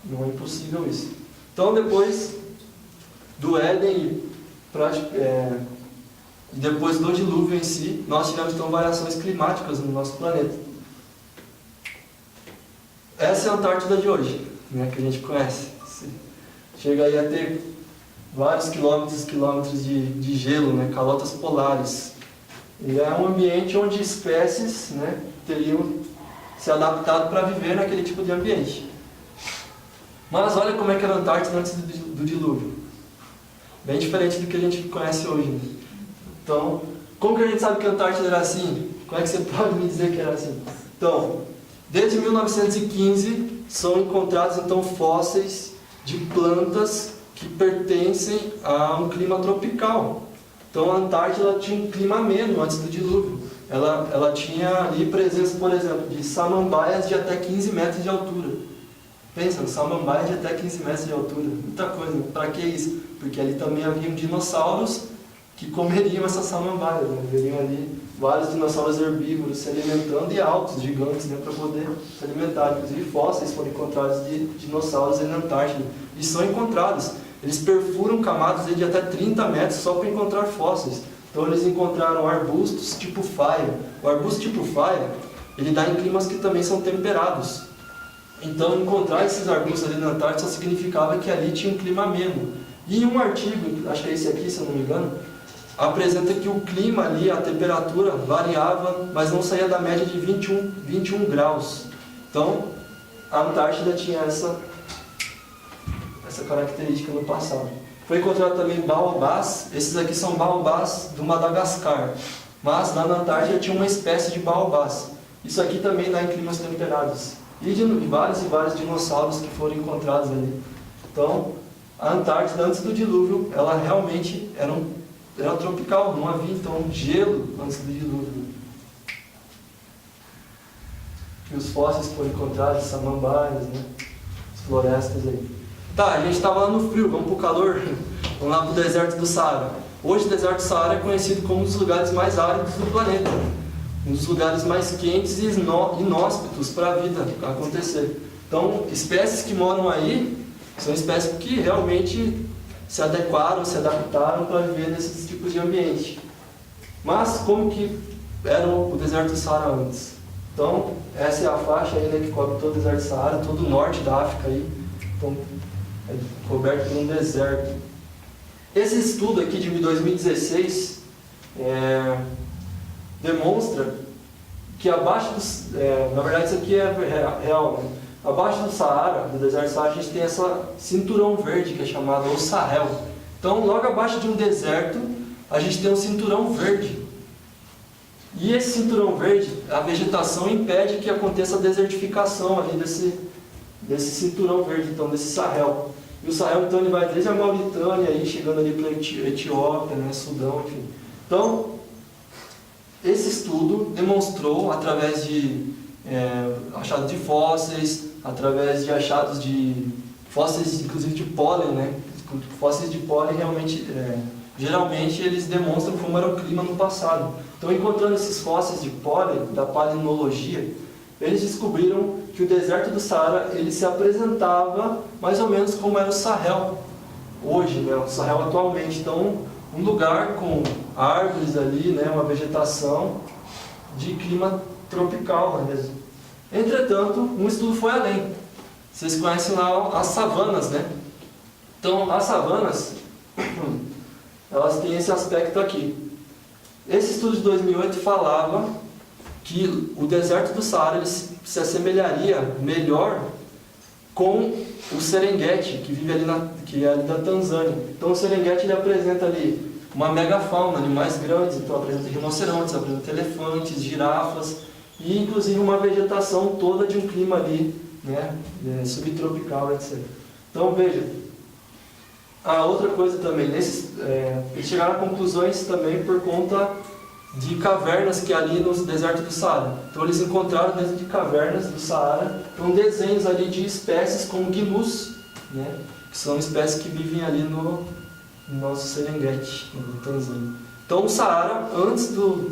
Não é impossível isso. Então depois do Éden e depois do dilúvio em si, nós tivemos então variações climáticas no nosso planeta. Essa é a Antártida de hoje, né, que a gente conhece. Chega aí a ter vários quilômetros de gelo, né, calotas polares. E é um ambiente onde espécies, né, teriam se adaptado para viver naquele tipo de ambiente. Mas olha como é que era a Antártida antes do dilúvio. Bem diferente do que a gente conhece hoje, né? Então, como que a gente sabe que a Antártida era assim? Como é que você pode me dizer que era assim? Então, desde 1915 são encontrados então fósseis de plantas que pertencem a um clima tropical. Então a Antártida tinha um clima ameno antes do dilúvio. Ela tinha ali presença, por exemplo, de samambaias de até 15 metros de altura. Pensa, samambaias de até 15 metros de altura. Muita coisa. Para que isso? Porque ali também haviam dinossauros que comeriam essas samambaias, né? Veriam ali vários dinossauros herbívoros se alimentando e altos, gigantes, né, para poder se alimentar. Inclusive fósseis foram encontrados de dinossauros na Antártida. E são encontrados. Eles perfuram camadas de até 30 metros só para encontrar fósseis. Então eles encontraram arbustos tipo faia. O arbusto tipo faia, ele dá em climas que também são temperados. Então encontrar esses arbustos ali na Antártida só significava que ali tinha um clima ameno. E um artigo, acho que é esse aqui, se eu não me engano, apresenta que o clima ali, a temperatura variava, mas não saía da média de 21 graus. Então, a Antártida tinha essa característica no passado. Foi encontrado também baobás. Esses aqui são baobás do Madagascar. Mas lá na Antártida tinha uma espécie de baobás. Isso aqui também dá em climas temperados. E de vários e vários dinossauros que foram encontrados ali. Então, a Antártida, antes do dilúvio, ela realmente era tropical, não havia então gelo antes do dilúvio. E os fósseis foram encontrados, samambaias, né? As florestas aí. Tá, a gente estava lá no frio, vamos pro calor, vamos lá pro deserto do Saara. Hoje o deserto do Saara é conhecido como um dos lugares mais áridos do planeta, um dos lugares mais quentes e inóspitos para a vida acontecer. Então, espécies que moram aí são espécies que realmente se adequaram, se adaptaram para viver nesses tipos de ambiente. Mas como que era o deserto do Saara antes? Então, essa é a faixa aí, né, que cobre todo o deserto do Saara, todo o norte da África aí, então, é coberto por um deserto. Esse estudo aqui de 2016 demonstra que abaixo do... na verdade isso aqui é real, né? Abaixo do Saara, do deserto do Saara, a gente tem essa cinturão verde que é chamada o Sahel. Então, logo abaixo de um deserto, a gente tem um cinturão verde. E esse cinturão verde, a vegetação impede que aconteça a desertificação ali desse cinturão verde, então desse Sahel. E o Sahel, então, ele vai desde a Mauritânia, aí, chegando ali para a Etiópia, né, Sudão, enfim. Então, esse estudo demonstrou, através de achados de fósseis, através de achados de fósseis, inclusive de pólen, né? Fósseis de pólen, realmente, geralmente, eles demonstram como era o clima no passado. Então, encontrando esses fósseis de pólen, da paleontologia, eles descobriram que o deserto do Saara ele se apresentava mais ou menos como era o Sahel hoje, né? O Sahel atualmente. Então, um lugar com árvores ali, né? Uma vegetação de clima tropical mesmo. Entretanto, um estudo foi além. Vocês conhecem lá as savanas, né? Então, as savanas, elas têm esse aspecto aqui. Esse estudo de 2008 falava que o deserto do Saara ele se assemelharia melhor com o Serengeti, que vive ali que é ali da Tanzânia. Então o Serengeti ele apresenta ali uma megafauna, animais grandes, então apresenta rinocerontes, apresenta elefantes, girafas e inclusive uma vegetação toda de um clima ali, né, subtropical, etc. Então veja, a outra coisa também, eles chegaram a conclusões também por conta de cavernas que ali no deserto do Saara. Então eles encontraram dentro de cavernas do Saara desenhos ali de espécies como gnus, né, que são espécies que vivem ali no nosso Serengeti, no Tanzânia. Então o Saara, antes do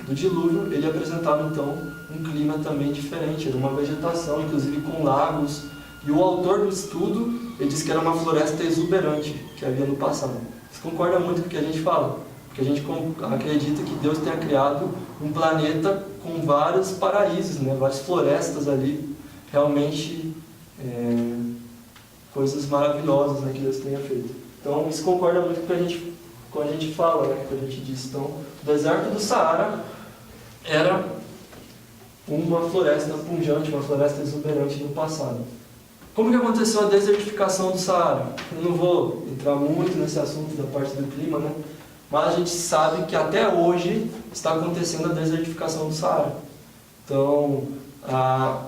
dilúvio, ele apresentava então um clima também diferente, era uma vegetação, inclusive com lagos, e o autor do estudo, ele disse que era uma floresta exuberante que havia no passado. Isso concorda muito com o que a gente fala, porque a gente acredita que Deus tenha criado um planeta com vários paraísos, né? Várias florestas ali, realmente coisas maravilhosas, né, que Deus tenha feito. Então isso concorda muito com o que a gente fala, né, que a gente diz. Então, o deserto do Saara era uma floresta pujante, uma floresta exuberante no passado. Como que aconteceu a desertificação do Saara? Eu não vou entrar muito nesse assunto da parte do clima, né? Mas a gente sabe que até hoje está acontecendo a desertificação do Saara. Então,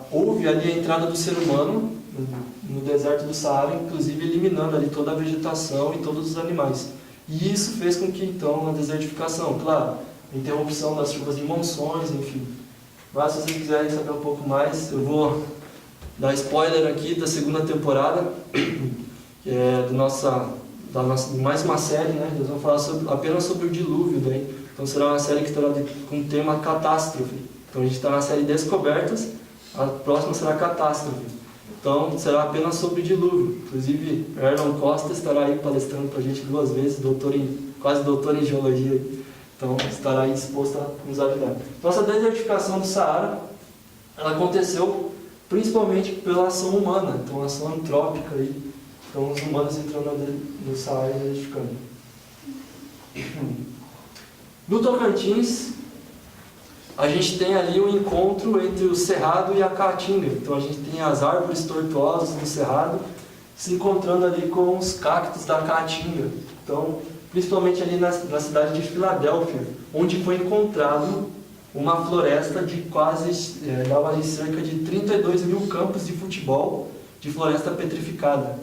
houve ali a entrada do ser humano no deserto do Saara, inclusive eliminando ali toda a vegetação e todos os animais. E isso fez com que, então, a desertificação, claro, a interrupção das chuvas de monções, enfim. Mas se vocês quiserem saber um pouco mais, eu vou dar spoiler aqui da segunda temporada, que é mais uma série, né? Nós vamos falar apenas sobre o dilúvio, né? Então será uma série que estará com o tema catástrofe. Então a gente está na série Descobertas, a próxima será Catástrofe. Então será apenas sobre o dilúvio. Inclusive, Erlon Costa estará aí palestrando para a gente 2 vezes, quase doutor em geologia. Então estará aí disposto a nos ajudar. Então essa desertificação do Saara, ela aconteceu principalmente pela ação humana, então a ação antrópica aí. Então os humanos entrando no Saara e desertificando. No Tocantins, a gente tem ali um encontro entre o Cerrado e a Caatinga. Então a gente tem as árvores tortuosas do Cerrado se encontrando ali com os cactos da Caatinga. Então, principalmente ali na cidade de Filadélfia, onde foi encontrado uma floresta de dava ali cerca de 32 mil campos de futebol de floresta petrificada.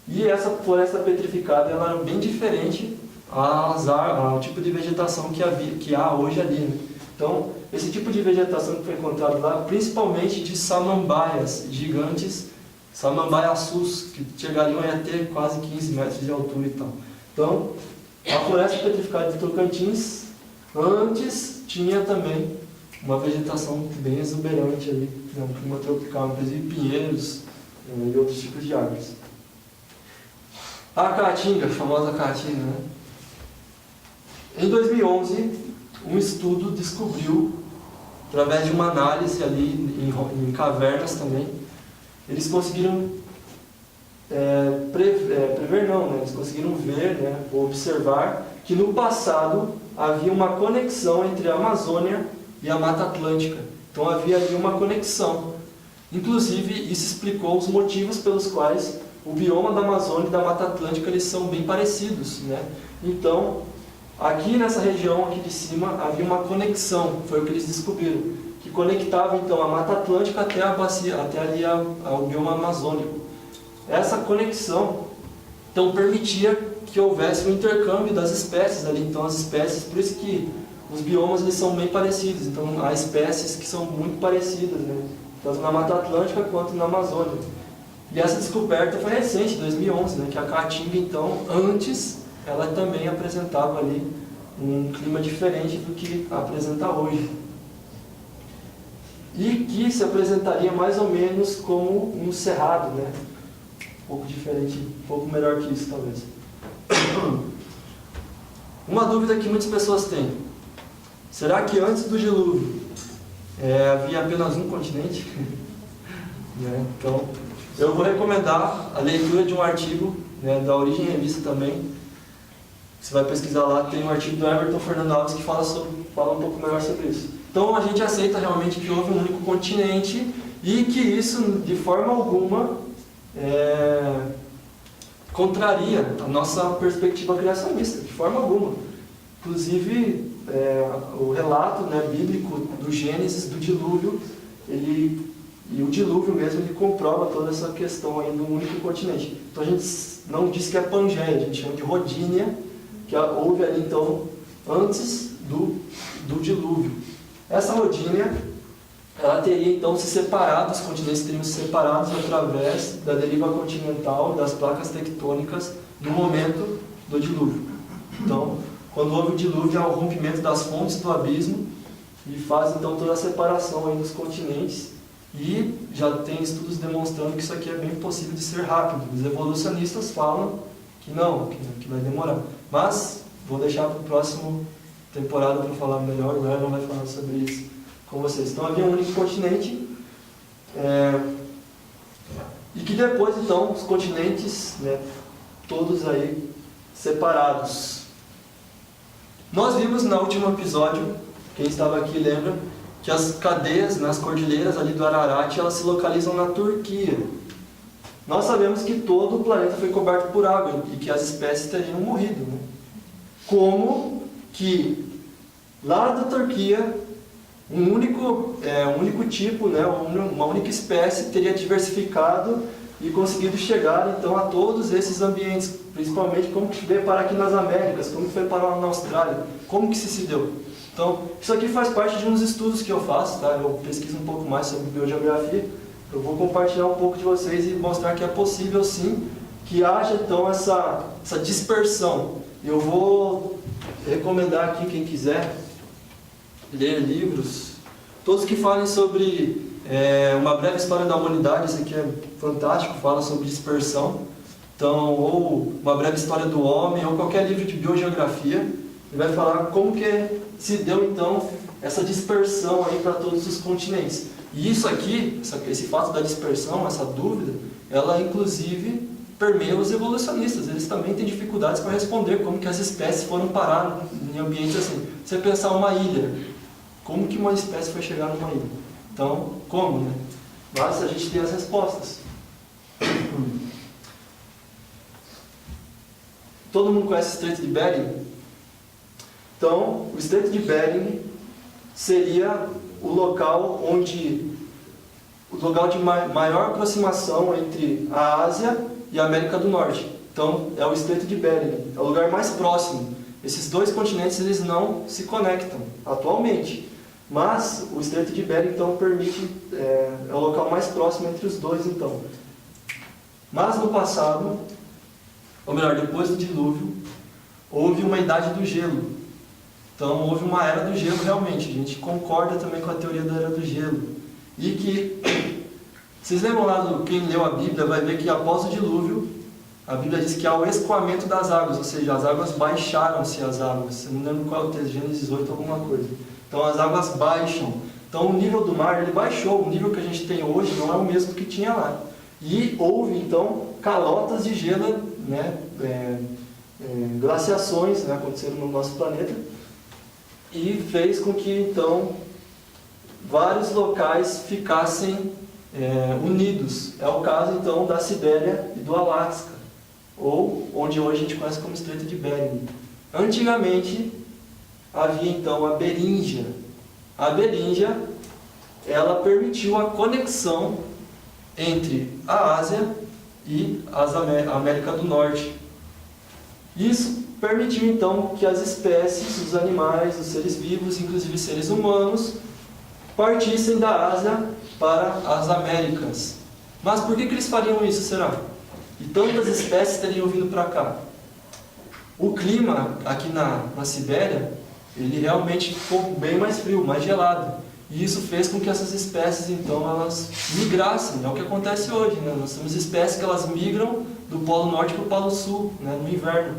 E essa floresta petrificada ela era bem diferente ao tipo de vegetação que há hoje ali, né? Então, esse tipo de vegetação que foi encontrado lá, principalmente de samambaias gigantes, samambaiaçus, que chegariam a ter quase 15 metros de altura e tal. Então, a floresta petrificada de Tocantins, antes tinha também uma vegetação bem exuberante ali, né, um clima tropical, inclusive pinheiros e outros tipos de árvores. A Caatinga, a famosa Caatinga, né? Em 2011, um estudo descobriu, através de uma análise ali em cavernas também, eles conseguiram prever não, né? Eles conseguiram ver, né, ou observar que no passado havia uma conexão entre a Amazônia e a Mata Atlântica. Então havia ali uma conexão. Inclusive, isso explicou os motivos pelos quais o bioma da Amazônia e da Mata Atlântica eles são bem parecidos, né? Então, aqui nessa região aqui de cima havia uma conexão, foi o que eles descobriram, que conectava então a Mata Atlântica até a bacia, até ali ao bioma amazônico. Essa conexão então permitia que houvesse um intercâmbio das espécies ali, então as espécies, por isso que os biomas eles são bem parecidos, então há espécies que são muito parecidas, né? Tanto na Mata Atlântica quanto na Amazônia. E essa descoberta foi recente, 2011, né? Que a Caatinga então, antes, ela também apresentava ali um clima diferente do que apresenta hoje. E que se apresentaria mais ou menos como um cerrado, né? Um pouco diferente, um pouco melhor que isso, talvez. Uma dúvida que muitas pessoas têm. Será que antes do dilúvio havia apenas um continente? Né? Então, eu vou recomendar a leitura de um artigo, né, da Origem Revista também. Você vai pesquisar lá, tem um artigo do Everton Fernando Alves que fala um pouco melhor sobre isso. Então a gente aceita realmente que houve um único continente e que isso, de forma alguma, contraria a nossa perspectiva criacionista, de forma alguma. Inclusive, o relato, né, bíblico do Gênesis, do dilúvio, e o dilúvio mesmo, ele comprova toda essa questão aí do único continente. Então a gente não diz que é Pangeia, a gente chama de Rodínia, que houve ali então antes do dilúvio. Essa Rodínia, ela teria então se separado, os continentes teriam se separados através da deriva continental, das placas tectônicas, no momento do dilúvio. Então, quando houve o dilúvio, há o rompimento das fontes do abismo e faz então toda a separação aí dos continentes. E já tem estudos demonstrando que isso aqui é bem possível de ser rápido. Os evolucionistas falam que não, que vai demorar. Mas vou deixar para a próxima temporada para falar melhor. O Evan vai falar sobre isso com vocês. Então havia um único continente e que depois então os continentes, né, todos aí separados. Nós vimos no último episódio, quem estava aqui lembra, que as cadeias nas cordilheiras ali do Ararat, elas se localizam na Turquia. Nós sabemos que todo o planeta foi coberto por água e que as espécies teriam morrido, né? Como que lá da Turquia um único tipo, né, uma única espécie teria diversificado e conseguido chegar então a todos esses ambientes, principalmente como que veio parar aqui nas Américas, como que foi parar na Austrália, como que se deu. Então, isso aqui faz parte de uns estudos que eu faço, tá? Eu pesquiso um pouco mais sobre biogeografia. Eu vou compartilhar um pouco de vocês e mostrar que é possível sim que haja então essa dispersão. Eu vou recomendar aqui, quem quiser ler livros, todos que falem sobre uma breve história da humanidade, esse aqui é fantástico, fala sobre dispersão. Então, ou uma breve história do homem, ou qualquer livro de biogeografia, ele vai falar como que se deu então essa dispersão aí para todos os continentes. E isso aqui, esse fato da dispersão, essa dúvida, ela inclusive permeia os evolucionistas. Eles também têm dificuldades para responder como que as espécies foram parar em ambientes assim. Você pensar uma ilha, como que uma espécie foi chegar numa ilha? Então, como, né? Mas a gente tem as respostas. Todo mundo conhece o Estreito de Bering? Então, o Estreito de Bering seria o local de maior aproximação entre a Ásia e a América do Norte. Então, é o Estreito de Bering, é o lugar mais próximo. Esses dois continentes eles não se conectam atualmente, mas o Estreito de Bering então permite é o local mais próximo entre os dois então. Mas no passado, ou melhor, depois do dilúvio, houve uma idade do gelo. Então houve uma era do gelo realmente. A gente concorda também com a teoria da era do gelo. E que, vocês lembram lá, quem leu a Bíblia vai ver que após o dilúvio, a Bíblia diz que há o escoamento das águas, ou seja, as águas baixaram-se as águas. Eu não lembro qual é o texto, Gênesis 8, alguma coisa. Então as águas baixam. Então o nível do mar ele baixou, o nível que a gente tem hoje não é o mesmo que tinha lá. E houve então calotas de gelo, né, glaciações, né, aconteceram no nosso planeta, e fez com que então vários locais ficassem unidos. É o caso então da Sibéria e do Alasca, ou onde hoje a gente conhece como Estreito de Bering. Antigamente havia então a Beríngia. A Beríngia, ela permitiu a conexão entre a Ásia e a América do Norte. Isso permitiu então que as espécies, os animais, os seres vivos, inclusive seres humanos, partissem da Ásia para as Américas. Mas por que eles fariam isso, será? E tantas espécies teriam vindo para cá? O clima aqui na Sibéria, ele realmente ficou bem mais frio, mais gelado. E isso fez com que essas espécies, então, elas migrassem. É o que acontece hoje, né? Nós temos espécies que elas migram do Polo Norte para o Polo Sul, né? No inverno.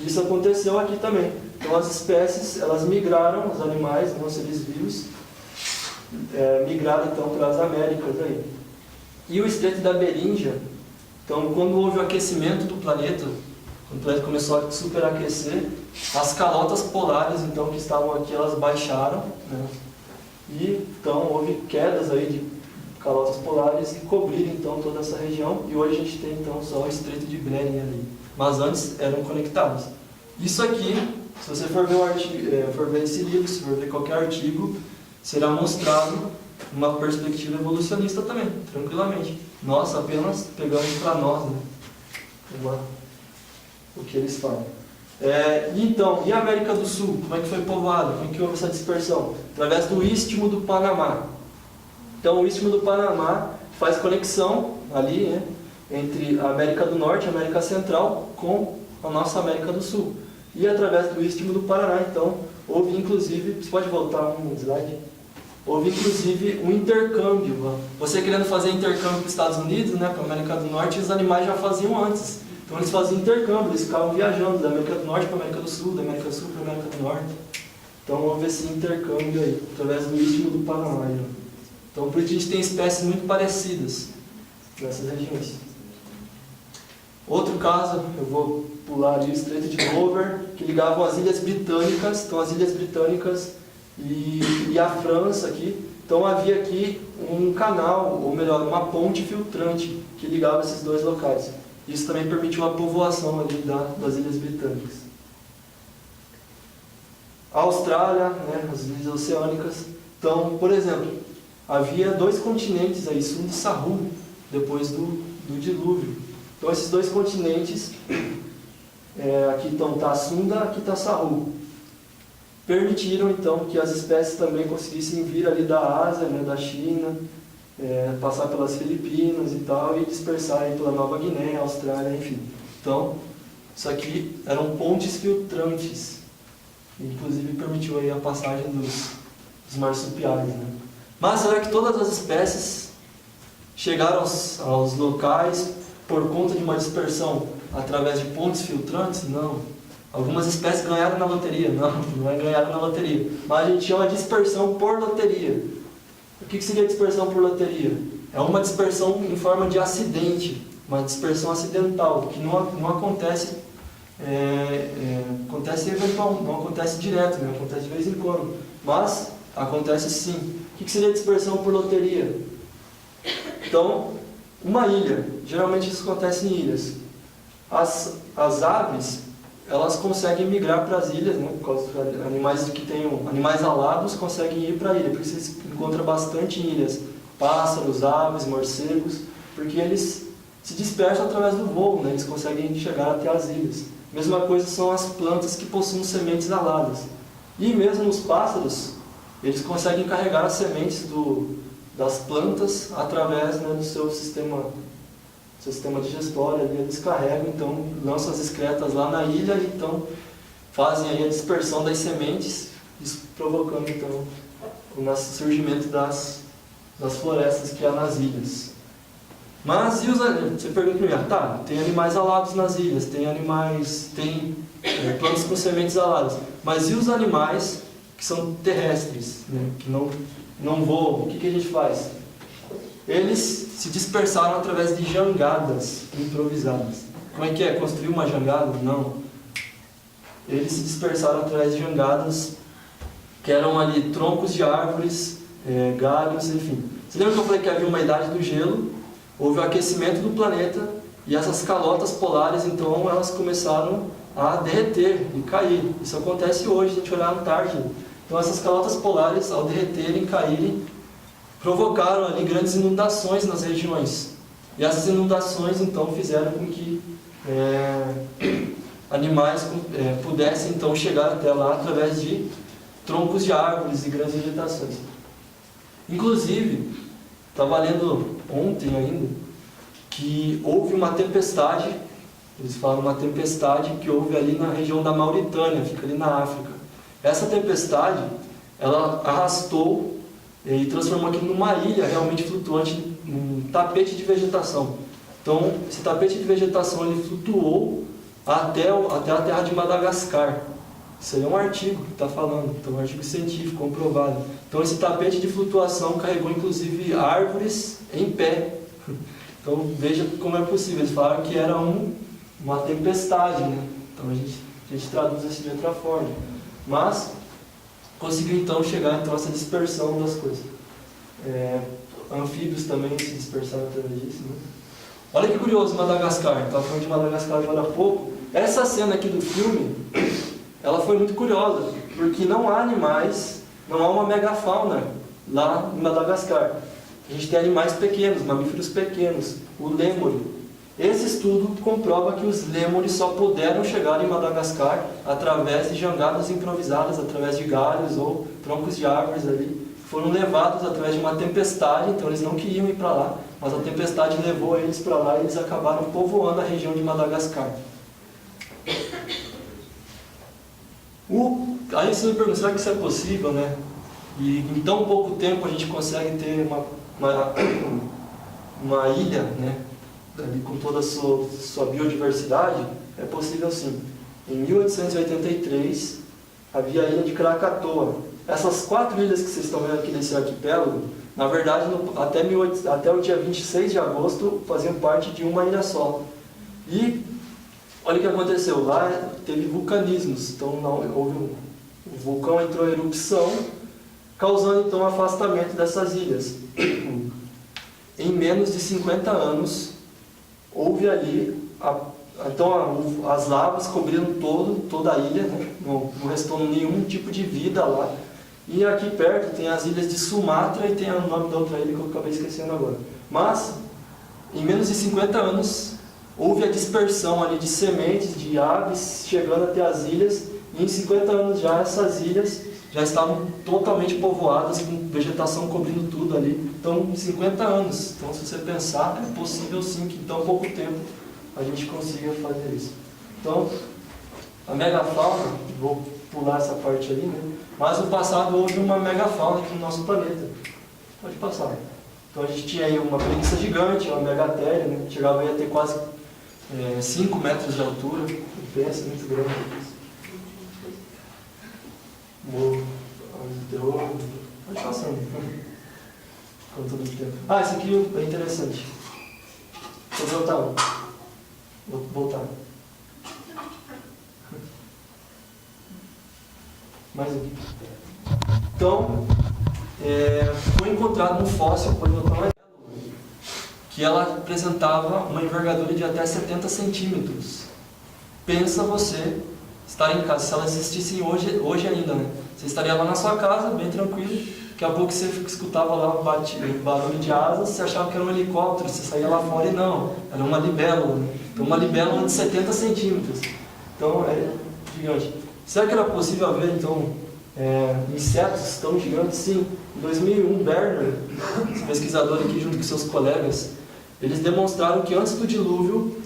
E isso aconteceu aqui também. Então, as espécies, elas migraram, os animais, os seres vivos, migraram, então, para as Américas aí. E o Estreito da Beríngia, então, quando houve o aquecimento do planeta, quando o planeta começou a superaquecer, as calotas polares, então, que estavam aqui, elas baixaram, né? E então houve quedas aí de calotas polares que cobriram então toda essa região, e hoje a gente tem então só o Estreito de Bering ali. Mas antes eram conectados. Isso aqui, se você for ver, for ver esse livro, se for ver qualquer artigo, será mostrado uma perspectiva evolucionista também, tranquilamente. Nós apenas pegamos para nós, né? O que eles falam. Então, e a América do Sul? Como é que foi povoada? Como é que houve essa dispersão? Através do Istmo do Panamá. Então, o Istmo do Panamá faz conexão ali, né, entre a América do Norte e a América Central com a nossa América do Sul. E através do Istmo do Paraná, então, houve inclusive... Você pode voltar um slide? Houve inclusive um intercâmbio. Você querendo fazer intercâmbio para os Estados Unidos, né, para a América do Norte, os animais já faziam antes. Então eles faziam intercâmbio, eles ficavam viajando da América do Norte para a América do Sul, da América do Sul para a América do Norte. Então houve esse intercâmbio aí, através do Istmo do Panamá. Então por isso a gente tem espécies muito parecidas nessas regiões. Outro caso, eu vou pular ali o Estreito de Dover, que ligavam as Ilhas Britânicas, então as Ilhas Britânicas e a França aqui. Então havia aqui um canal, ou melhor, uma ponte filtrante que ligava esses dois locais. Isso também permitiu a povoação ali das Ilhas Britânicas. A Austrália, né, as ilhas oceânicas. Então, por exemplo, havia dois continentes aí, Sunda-Saru, depois do dilúvio. Então, esses dois continentes, aqui está Sunda, aqui está Saru, permitiram então que as espécies também conseguissem vir ali da Ásia, né, da China, passar pelas Filipinas e tal, e dispersarem pela Nova Guiné, Austrália, enfim. Então, isso aqui eram pontes filtrantes, inclusive permitiu aí a passagem dos marsupiais, né? Mas será que todas as espécies chegaram aos locais por conta de uma dispersão através de pontes filtrantes? Não. Algumas espécies ganharam na loteria? Não ganharam na loteria. Mas a gente chama de dispersão por loteria. O que seria dispersão por loteria? É uma dispersão em forma de acidente, uma dispersão acidental, que não acontece, acontece eventualmente, não acontece direto, né? Acontece de vez em quando, mas acontece sim. O que seria dispersão por loteria? Então, uma ilha, geralmente isso acontece em ilhas. As aves, elas conseguem migrar para as ilhas, né? Por causa dos animais que tenham animais alados conseguem ir para a ilha, por isso você encontra bastante em ilhas pássaros, aves, morcegos, porque eles se dispersam através do voo, né? Eles conseguem chegar até as ilhas. Mesma coisa são as plantas que possuem sementes aladas. E mesmo os pássaros, eles conseguem carregar as sementes das plantas através, né, do seu sistema digestório. Eles carregam, então, lançam as excretas lá na ilha, então fazem aí a dispersão das sementes, isso provocando então o surgimento das florestas que há nas ilhas. Mas e você pergunta primeiro, tá, tem animais alados nas ilhas, tem plantas com sementes aladas, mas e os animais que são terrestres, né, que não voam, o que a gente faz? Eles se dispersaram através de jangadas improvisadas. Como é que é? Construir uma jangada? Não. Eles se dispersaram através de jangadas que eram ali troncos de árvores, galhos, enfim. Você lembra que eu falei que havia uma idade do gelo? Houve o aquecimento do planeta e essas calotas polares, então, elas começaram a derreter e cair. Isso acontece hoje, a gente olhar na Antártida. Então, essas calotas polares, ao derreterem, caírem, provocaram ali grandes inundações nas regiões. E essas inundações, então, fizeram com que animais pudessem, então, chegar até lá através de troncos de árvores e grandes vegetações. Inclusive, estava lendo ontem ainda, que houve uma tempestade, eles falam uma tempestade que houve ali na região da Mauritânia, fica ali na África. Essa tempestade, ela arrastou e transformou aquilo numa ilha realmente flutuante, um tapete de vegetação. Então, esse tapete de vegetação ele flutuou até a terra de Madagascar. Isso aí é um artigo que está falando, então, um artigo científico, comprovado. Então, esse tapete de flutuação carregou, inclusive, árvores em pé. Então, veja como é possível. Eles falaram que era uma tempestade, né? Então, a gente traduz isso de outra forma. Mas, conseguiu, então, chegar a essa dispersão das coisas. Anfíbios também se dispersaram através disso, né? Olha que curioso, Madagascar. Estava falando de Madagascar agora há pouco. Essa cena aqui do filme, ela foi muito curiosa, porque não há animais, não há uma megafauna lá em Madagascar. A gente tem animais pequenos, mamíferos pequenos, o lêmure. Esse estudo comprova que os lêmures só puderam chegar em Madagascar através de jangadas improvisadas, através de galhos ou troncos de árvores ali. Foram levados através de uma tempestade, então eles não queriam ir para lá, mas a tempestade levou eles para lá e eles acabaram povoando a região de Madagascar. Aí você me pergunta, será que isso é possível, né? E em tão pouco tempo a gente consegue ter uma ilha, né? Ali com toda a sua biodiversidade? É possível sim. Em 1883 havia a ilha de Krakatoa. Essas 4 ilhas que vocês estão vendo aqui nesse arquipélago, na verdade, até o dia 26 de agosto faziam parte de uma ilha só. E olha o que aconteceu, lá teve vulcanismos, então o vulcão entrou em erupção, causando então o afastamento dessas ilhas. Em menos de 50 anos, houve ali, então as lavas cobriram toda a ilha, né? Não restou nenhum tipo de vida lá. E aqui perto tem as ilhas de Sumatra e tem o nome da outra ilha que eu acabei esquecendo agora. Mas, em menos de 50 anos, houve a dispersão ali de sementes, de aves, chegando até as ilhas, e em 50 anos já essas ilhas já estavam totalmente povoadas, com vegetação cobrindo tudo ali. Então, em 50 anos. Então, se você pensar, é possível sim que em tão pouco tempo a gente consiga fazer isso. Então, a megafauna, vou pular essa parte ali, né? Mas no passado houve uma megafauna aqui no nosso planeta. Pode passar. Então a gente tinha aí uma preguiça gigante, uma megatéria, né? Chegava aí a ter quase 5 metros de altura. Pensa, muito grande. Pode passar. Com todo o tempo. Esse aqui é interessante. Vou voltar. Vou voltar. Mais um. Então, foi encontrado um fóssil Polinotaurus que ela apresentava uma envergadura de até 70 centímetros. Pensa você estar em casa, se ela existisse hoje ainda, né? Você estaria lá na sua casa, bem tranquilo, daqui a pouco você escutava lá o barulho de asas, você achava que era um helicóptero, você saía lá fora e não, era uma libélula, né? Então uma libélula de 70 centímetros. Então é gigante. Será que era possível haver, então, insetos tão gigantes? Sim. Em 2001, Berner, esse pesquisador aqui junto com seus colegas, eles demonstraram que antes do dilúvio,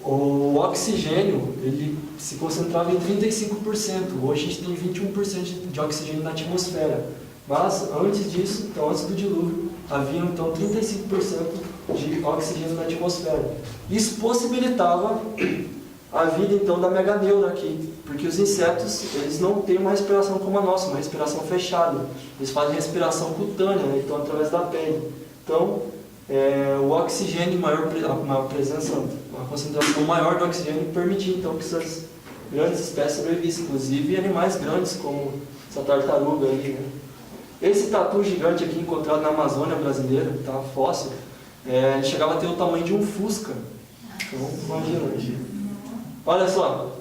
o oxigênio, ele se concentrava em 35%. Hoje a gente tem 21% de oxigênio na atmosfera. Mas antes disso, então antes do dilúvio, havia então 35% de oxigênio na atmosfera. Isso possibilitava a vida então da meganeura aqui, porque os insetos eles não têm uma respiração como a nossa, uma respiração fechada. Eles fazem respiração cutânea, né? Então através da pele. Então o oxigênio maior, uma presença, uma concentração maior de oxigênio permitia então que essas grandes espécies sobrevivessem, inclusive animais grandes como essa tartaruga aí, né? Esse tatu gigante aqui encontrado na Amazônia brasileira, tá, fóssil, ele chegava a ter o tamanho de um Fusca. Então, imagina. Olha só,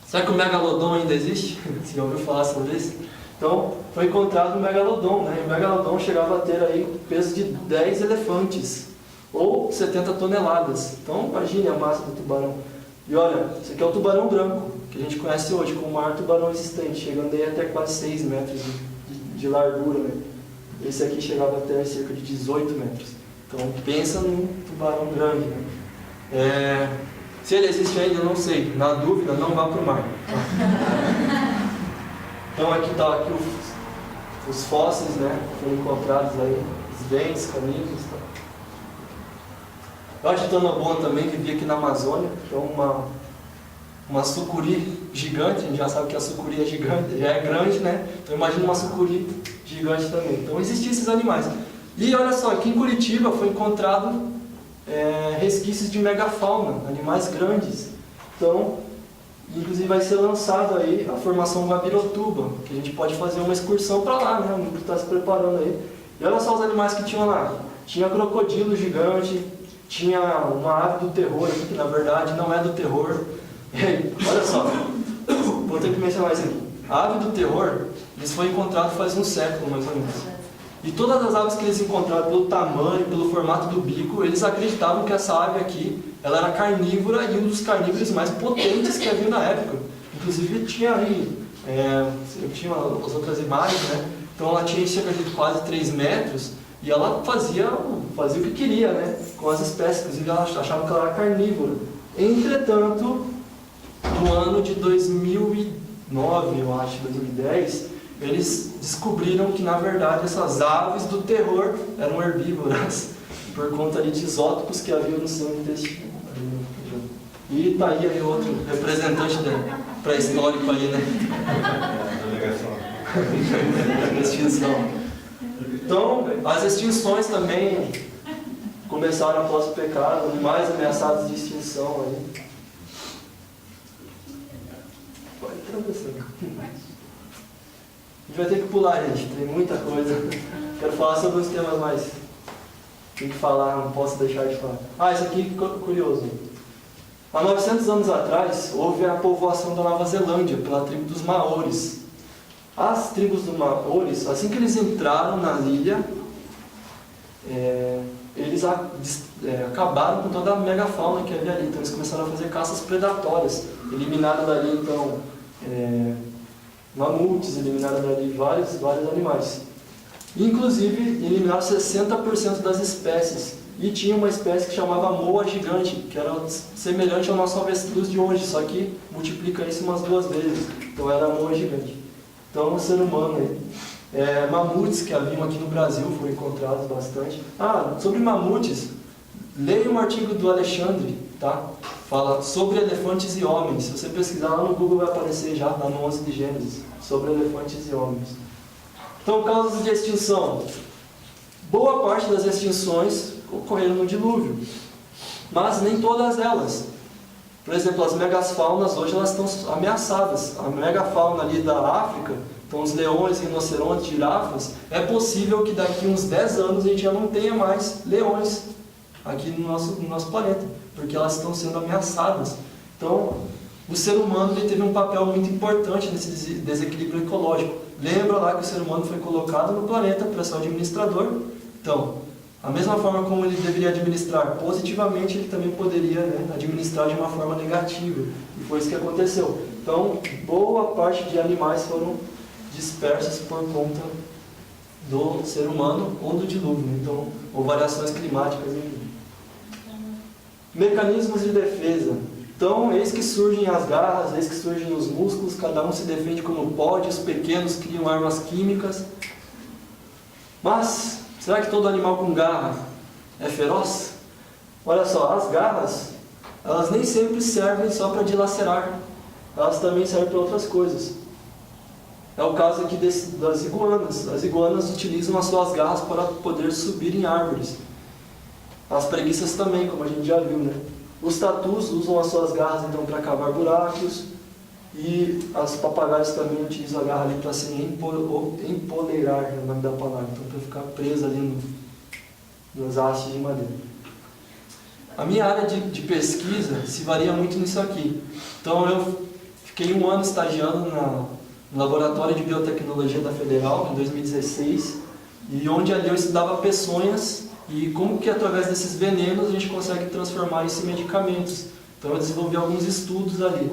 será que o Megalodon ainda existe? Você já ouviu falar sobre isso? Então, foi encontrado o Megalodon, né? E o Megalodon chegava a ter aí peso de 10 elefantes, ou 70 toneladas. Então, imagine a massa do tubarão. E olha, esse aqui é o tubarão branco, que a gente conhece hoje como o maior tubarão existente, chegando aí até quase 6 metros de largura, né? Esse aqui chegava até cerca de 18 metros. Então, pensa num tubarão grande, né? Se ele existe ainda, eu não sei. Na dúvida, não vá para o mar. Então, aqui está aqui os fósseis, né? Que foram encontrados aí, os dentes, canídeos. Tá? A titanobona também vivia aqui na Amazônia. Então, uma sucuri gigante. A gente já sabe que a sucuri é gigante, já é grande, né? Então, imagina uma sucuri gigante também. Então, existiam esses animais. E olha só, aqui em Curitiba foi encontrado resquícios de megafauna, animais grandes. Então, inclusive vai ser lançado aí a formação Guabirotuba, que a gente pode fazer uma excursão para lá, né? O mundo está se preparando aí. E olha só os animais que tinham lá. Tinha crocodilo gigante, tinha uma ave do terror aqui, que na verdade não é do terror. Olha só, vou ter que mencionar isso aqui. A ave do terror, isso foi encontrado faz um século mais ou menos. E todas as aves que eles encontraram, pelo tamanho, pelo formato do bico, eles acreditavam que essa ave aqui, ela era carnívora e um dos carnívoros mais potentes que havia na época. Inclusive tinha aí, eu tinha as outras imagens, né? Então ela tinha cerca de quase 3 metros e ela fazia o que queria, né? Com as espécies, inclusive ela achava que ela era carnívora. Entretanto, no ano de 2009, eu acho, 2010, eles descobriram que, na verdade, essas aves do terror eram herbívoras, por conta ali de isótopos que havia no seu intestino. E está aí outro representante pré-histórico aí, né? Extinção. Então, as extinções também começaram após o pecado, animais ameaçados de extinção aí. Pode atravessar. A gente vai ter que pular, gente, tem muita coisa. Quero falar sobre os temas mais. Tem que falar, não posso deixar de falar. Isso aqui é curioso. Há 900 anos atrás, houve a povoação da Nova Zelândia pela tribo dos Maoris. As tribos dos Maoris, assim que eles entraram na ilha, eles acabaram com toda a megafauna que havia ali. Então eles começaram a fazer caças predatórias. Eliminaram dali, então, mamutes, eliminaram dali vários animais. Inclusive, eliminaram 60% das espécies. E tinha uma espécie que chamava moa gigante, que era semelhante ao nosso avestruz de hoje, só que multiplica isso umas 2 vezes. Então era a moa gigante. Então, o ser humano aí. Mamutes que haviam aqui no Brasil foram encontrados bastante. Sobre mamutes, leia um artigo do Alexandre, tá? Fala sobre elefantes e homens. Se você pesquisar lá no Google vai aparecer já, lá no 11 de Gênesis, sobre elefantes e homens. Então, causas de extinção. Boa parte das extinções ocorreram no dilúvio, mas nem todas elas. Por exemplo, as megafaunas hoje elas estão ameaçadas. A megafauna ali da África, então os leões, rinocerontes, girafas, é possível que daqui uns 10 anos a gente já não tenha mais leões aqui no nosso planeta, porque elas estão sendo ameaçadas. Então, o ser humano ele teve um papel muito importante nesse desequilíbrio ecológico. Lembra lá que o ser humano foi colocado no planeta para ser o administrador? Então, a mesma forma como ele deveria administrar positivamente, ele também poderia, né, administrar de uma forma negativa. E foi isso que aconteceu. Então, boa parte de animais foram dispersos por conta do ser humano ou do dilúvio. Então, ou variações climáticas. Mecanismos de defesa. Então, eis que surgem as garras, eis que surgem os músculos, cada um se defende como pode, os pequenos criam armas químicas. Mas, será que todo animal com garra é feroz? Olha só, as garras, elas nem sempre servem só para dilacerar, elas também servem para outras coisas. É o caso aqui das iguanas. As iguanas utilizam as suas garras para poder subir em árvores. As preguiças também, como a gente já viu, né? Os tatus usam as suas garras então para cavar buracos, e as papagaios também utilizam a garra ali para se empoleirar, é o nome da palavra, então para ficar presa ali nas hastes de madeira. A minha área de pesquisa se varia muito nisso aqui. Então eu fiquei 1 ano estagiando no Laboratório de Biotecnologia da Federal, em 2016, e onde ali eu estudava peçonhas e como que através desses venenos a gente consegue transformar isso em medicamentos. Então eu desenvolvi alguns estudos ali.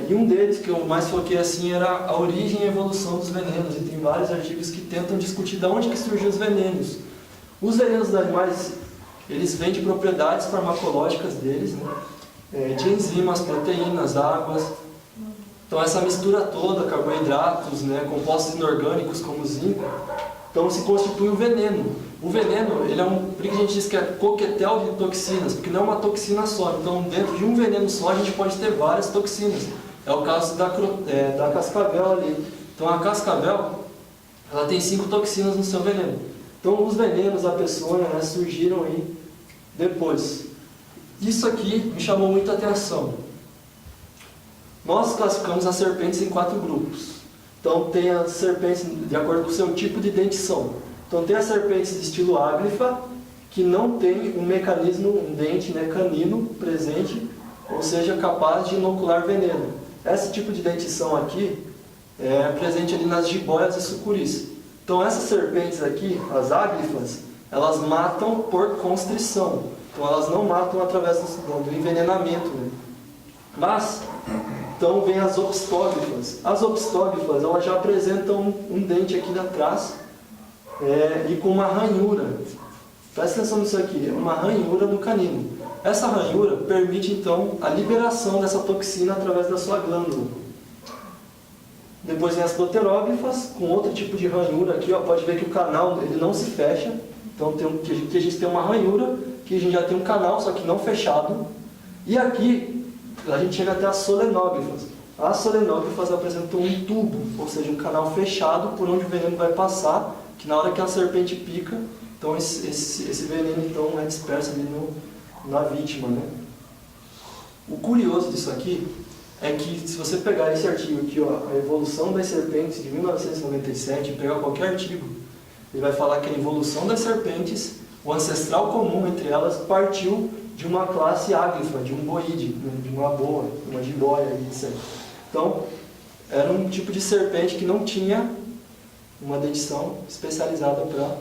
E um deles que eu mais foquei assim era a origem e evolução dos venenos, e tem vários artigos que tentam discutir de onde que surgiu os venenos. Os venenos dos animais, eles vêm de propriedades farmacológicas deles, né? De enzimas, proteínas, águas. Então essa mistura toda, carboidratos, né, compostos inorgânicos como zinco, então se constitui o veneno. O veneno, ele é por que a gente diz que é coquetel de toxinas, porque não é uma toxina só. Então dentro de um veneno só a gente pode ter várias toxinas. É o caso da cascavel ali. Então a cascavel, ela tem 5 toxinas no seu veneno. Então os venenos da peçonha, né, surgiram aí depois. Isso aqui me chamou muita atenção. Nós classificamos as serpentes em 4 grupos. Então tem as serpentes de acordo com o seu tipo de dentição. Então tem as serpentes de estilo áglifa, que não tem um mecanismo, um dente, né, canino presente, ou seja, capaz de inocular veneno. Esse tipo de dentição aqui é presente ali nas jiboias e sucuris. Então essas serpentes aqui, as áglifas, elas matam por constrição. Então elas não matam através do envenenamento, né? Mas, então vem as opistóglifas. As opistóglifas, elas já apresentam um dente aqui atrás, e com uma ranhura. Presta atenção nisso aqui, é uma ranhura no canino. Essa ranhura permite então a liberação dessa toxina através da sua glândula. Depois vem as pteróglifas, com outro tipo de ranhura aqui, ó, pode ver que o canal ele não se fecha. Então aqui a gente tem uma ranhura, que a gente já tem um canal, só que não fechado. E aqui a gente chega até as solenóglifas. As solenóglifas apresentam um tubo, ou seja, um canal fechado por onde o veneno vai passar, que na hora que a serpente pica, então esse veneno então é disperso ali na vítima, né? O curioso disso aqui é que se você pegar esse artigo aqui, ó, a evolução das serpentes de 1997, pegar qualquer artigo, ele vai falar que a evolução das serpentes, o ancestral comum entre elas, partiu de uma classe áglifa, de um boíde, né, de uma boa, uma jiboia, etc. Então, era um tipo de serpente que não tinha uma dentição especializada para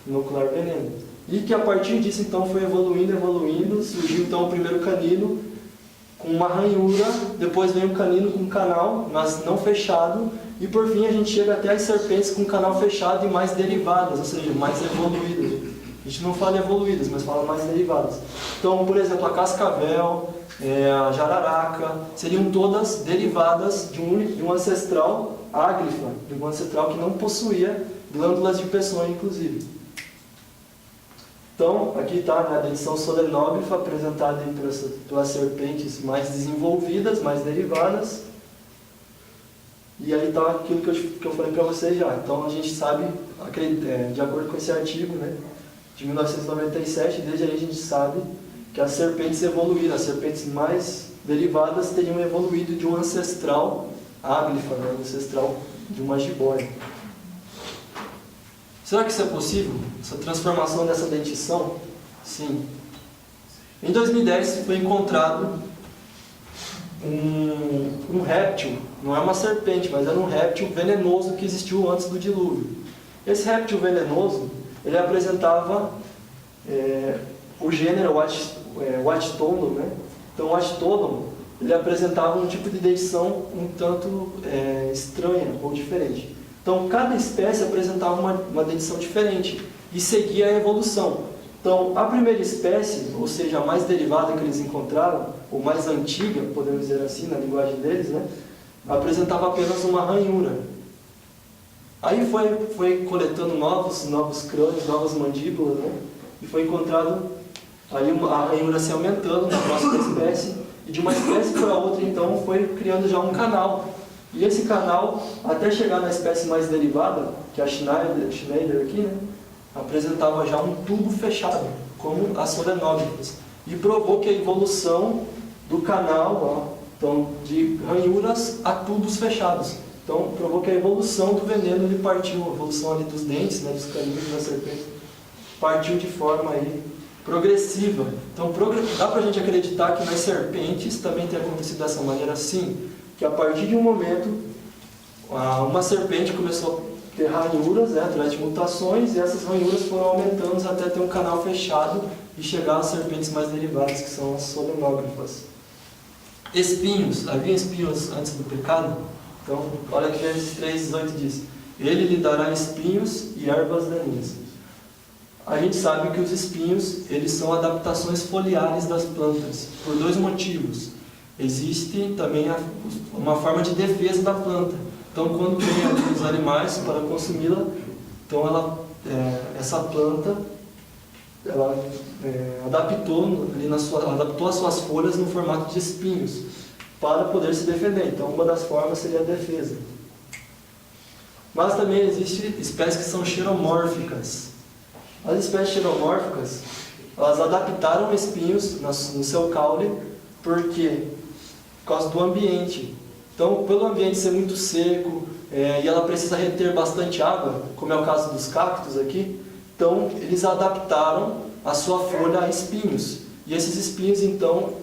inocular veneno. E que a partir disso, então, foi evoluindo, surgiu então o primeiro canino com uma ranhura, depois vem o canino com um canal, mas não fechado, e por fim a gente chega até as serpentes com canal fechado e mais derivadas, ou seja, mais evoluídas. A gente não fala evoluídas, mas fala mais derivadas. Então, por exemplo, a cascavel, a jararaca, seriam todas derivadas de um ancestral áglifa, de um ancestral que não possuía glândulas de peçonha, inclusive. Então, aqui está, né, a dentição solenóglifa apresentada pelas serpentes mais desenvolvidas, mais derivadas. E aí está aquilo que eu falei para vocês já. Então, a gente sabe, de acordo com esse artigo, né, de 1997, desde aí a gente sabe que as serpentes evoluíram, as serpentes mais derivadas teriam evoluído de um ancestral áglifa, né, um ancestral de uma jiboia. Será que isso é possível? Essa transformação dessa dentição? Sim. Em 2010 foi encontrado um réptil, não é uma serpente, mas era um réptil venenoso que existiu antes do dilúvio. Esse réptil venenoso, ele apresentava o gênero Watchtodon, né? Então o Watchtodon, ele apresentava um tipo de dentição um tanto estranha ou diferente. Então cada espécie apresentava uma dentição diferente e seguia a evolução. Então a primeira espécie, ou seja, a mais derivada que eles encontraram, ou mais antiga, podemos dizer assim, na linguagem deles, né, apresentava apenas uma ranhura. Aí foi coletando novos crânios, novas mandíbulas, né, e foi encontrado aí a ranhura se aumentando na próxima espécie, e de uma espécie para outra, então, foi criando já um canal. E esse canal, até chegar na espécie mais derivada, que é a Schneider aqui, né, apresentava já um tubo fechado, como as solenógrafas. E provou que a evolução do canal, ó, então, de ranhuras a tubos fechados. Então, provou que a evolução do veneno ele partiu, a evolução ali dos dentes, né, dos caninos da serpente, partiu de forma aí progressiva. Então, dá para a gente acreditar que nas serpentes também tem acontecido dessa maneira, sim, que a partir de um momento, uma serpente começou a ter ranhuras, né, através de mutações, e essas ranhuras foram aumentando até ter um canal fechado e chegar às serpentes mais derivadas, que são as solenógrafas. Espinhos. Havia espinhos antes do pecado? Então, olha que Gênesis 3:18 diz: Ele lhe dará espinhos e ervas daninhas. A gente sabe que os espinhos, eles são adaptações foliares das plantas, por dois motivos. Existe também uma forma de defesa da planta. Então, quando vem ali os animais para consumi-la, então essa planta, ela adaptou as suas folhas no formato de espinhos, para poder se defender. Então, uma das formas seria a defesa. Mas também existem espécies que são xeromórficas. As espécies xeromórficas, elas adaptaram espinhos no seu caule, porque por causa do ambiente. Então, pelo ambiente ser muito seco, e ela precisa reter bastante água, como é o caso dos cactos aqui, então eles adaptaram a sua folha a espinhos. E esses espinhos, então,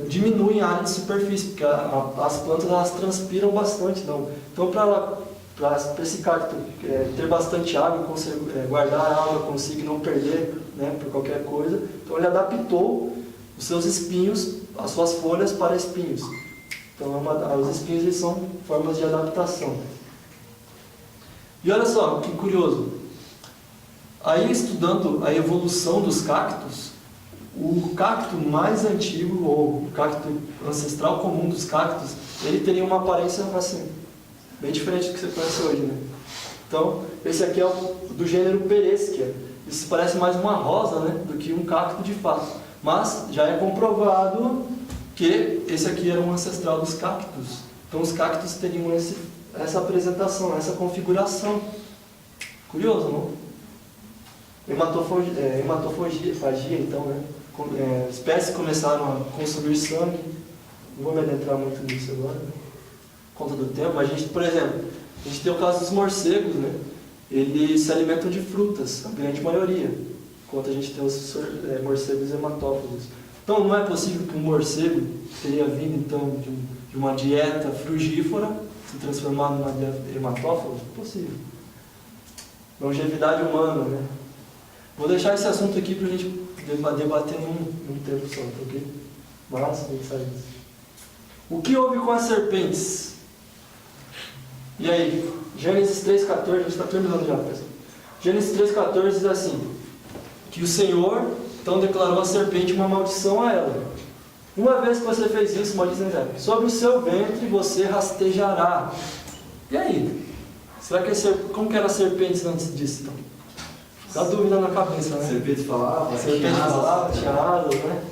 diminuem a área de superfície, porque as plantas elas transpiram bastante. Então, para esse cacto ter bastante água, guardar a água consigo e não perder, né, por qualquer coisa, então ele adaptou os seus espinhos, as suas folhas para espinhos. Então, os espinhos eles são formas de adaptação. E olha só, que curioso. Aí, estudando a evolução dos cactos, o cacto mais antigo, ou o cacto ancestral comum dos cactos, ele teria uma aparência assim, bem diferente do que você conhece hoje, né? Então, esse aqui é do gênero Pereschia. Isso parece mais uma rosa, né, do que um cacto de fato. Mas já é comprovado que esse aqui era um ancestral dos cactos. Então, os cactos teriam essa apresentação, essa configuração. Curioso, não? Hematofagia, então, né? Espécies começaram a consumir sangue. Não vou me adentrar muito nisso agora, né? Por conta do tempo. A gente, por exemplo, a gente tem o caso dos morcegos, né? Eles se alimentam de frutas, a grande maioria, enquanto a gente tem os morcegos hematófagos. Então, não é possível que um morcego teria vindo, então, de uma dieta frugívora, se transformar numa dieta hematófaga? É possível. Longevidade humana, né? Vou deixar esse assunto aqui para a gente debater num tempo só, tá ok? Mas, a gente sabe disso. O que houve com as serpentes? E aí, Gênesis 3,14, a gente está terminando já, pessoal. Gênesis 3,14 diz assim, que o Senhor, então, declarou a serpente uma maldição a ela. Uma vez que você fez isso, maldiz sobre o seu ventre você rastejará. E aí? Será que como que eram as serpentes antes disso, então? Dá dúvida na cabeça, né? Serpente falava, tinha asas, né?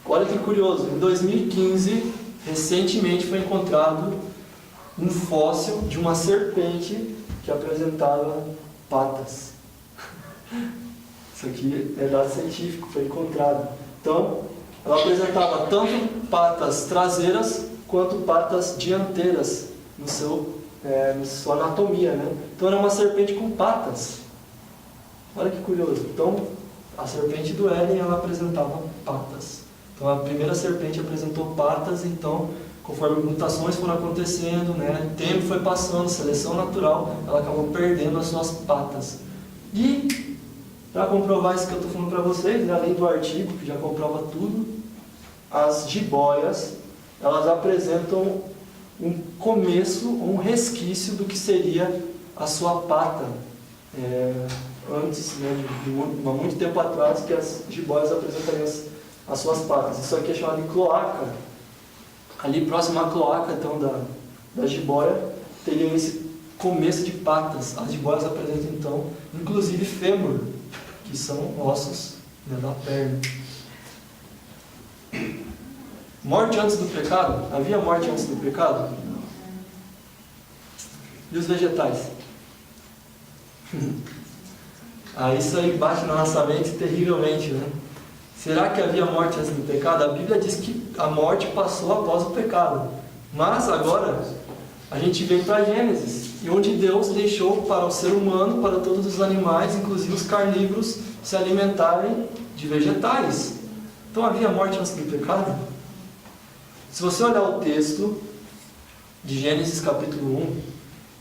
Olha que curioso, em 2015, recentemente foi encontrado um fóssil de uma serpente que apresentava patas. Isso aqui é dado científico, foi encontrado. Então, ela apresentava tanto patas traseiras quanto patas dianteiras na sua anatomia, né? Então, era uma serpente com patas. Olha que curioso. Então, a serpente do Éden, ela apresentava patas. Então, a primeira serpente apresentou patas, então, conforme mutações foram acontecendo, né, o tempo foi passando, seleção natural, ela acabou perdendo as suas patas. E, para comprovar isso que eu estou falando para vocês, né, além do artigo, que já comprova tudo, as jiboias, elas apresentam um começo, um resquício do que seria a sua pata. Antes, né, há muito tempo atrás, que as jiboias apresentariam as suas patas. Isso aqui é chamado de cloaca. Ali próximo à cloaca, então, da jiboia, teria esse começo de patas. As jiboias apresentam, então, inclusive fêmur, que são ossos, né, da perna. Morte antes do pecado? Havia morte antes do pecado? E os vegetais? Isso aí bate na nossa mente terrivelmente, né? Será que havia morte antes do pecado? A Bíblia diz que a morte passou após o pecado. Mas agora, a gente vem para Gênesis, e onde Deus deixou para o ser humano, para todos os animais, inclusive os carnívoros, se alimentarem de vegetais. Então havia morte antes do pecado? Se você olhar o texto de Gênesis capítulo 1,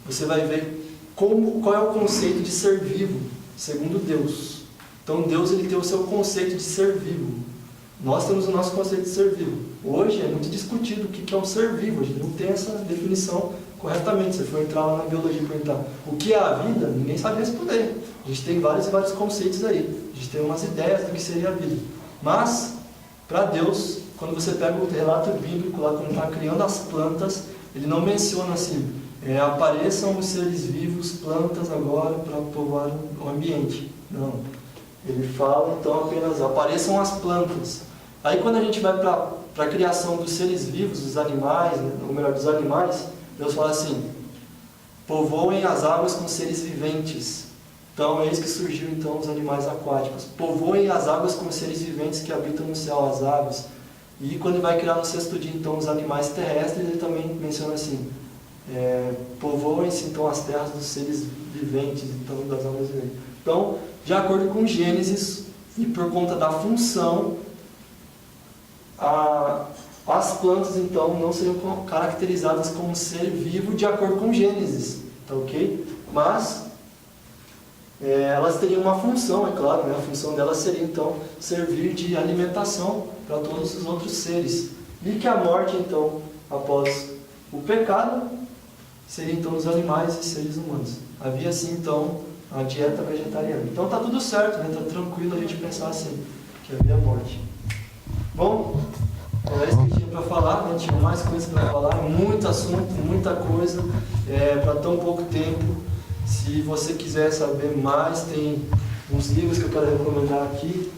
você vai ver qual é o conceito de ser vivo, segundo Deus. Então Deus ele tem o seu conceito de ser vivo. Nós temos o nosso conceito de ser vivo. Hoje é muito discutido o que é um ser vivo. A gente não tem essa definição corretamente. Se você for entrar lá na biologia e perguntar o que é a vida, ninguém sabe responder. A gente tem vários e vários conceitos aí. A gente tem umas ideias do que seria a vida. Mas, para Deus, quando você pega o relato bíblico lá, quando está criando as plantas, ele não menciona assim, apareçam os seres vivos, plantas agora, para povoar o ambiente. Não. Ele fala, então, apenas apareçam as plantas. Aí, quando a gente vai para a criação dos seres vivos, dos animais, né, ou melhor, dos animais, Deus fala assim, povoem as águas com seres viventes. Então, eis que surgiu, então, os animais aquáticos. Povoem as águas com seres viventes que habitam no céu, as aves. E quando ele vai criar no sexto dia, então, os animais terrestres, ele também menciona assim, povoem-se, então, as terras dos seres viventes, então, das águas viventes. Então, de acordo com Gênesis, e por conta da função, as plantas, então, não seriam caracterizadas como ser vivo de acordo com Gênesis, tá ok? Mas, elas teriam uma função, é claro, né? A função delas seria, então, servir de alimentação para todos os outros seres. E que a morte, então, após o pecado, seria, então, os animais e seres humanos. Havia, assim, então, a dieta vegetariana. Então, está tudo certo, né? Está tranquilo a gente pensar assim, que havia morte. Bom, era isso que tinha para falar, né? Tinha mais coisas para falar, muito assunto, muita coisa, para tão pouco tempo. Se você quiser saber mais, tem uns livros que eu quero recomendar aqui.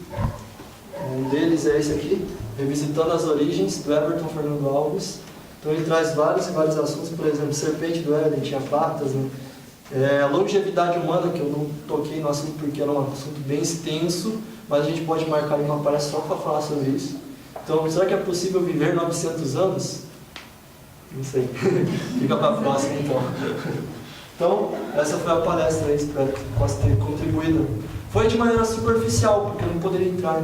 Um deles é esse aqui, Revisitando as Origens, do Everton Fernando Alves. Então ele traz vários e vários assuntos, por exemplo, Serpente do Éden, tinha patas, né? Longevidade humana, que eu não toquei no assunto porque era um assunto bem extenso, mas a gente pode marcar em uma palestra só para falar sobre isso. Então, será que é possível viver 900 anos? Não sei. Fica para a próxima, então. Então, essa foi a palestra aí, espero que possa ter contribuído. Foi de maneira superficial, porque eu não poderia entrar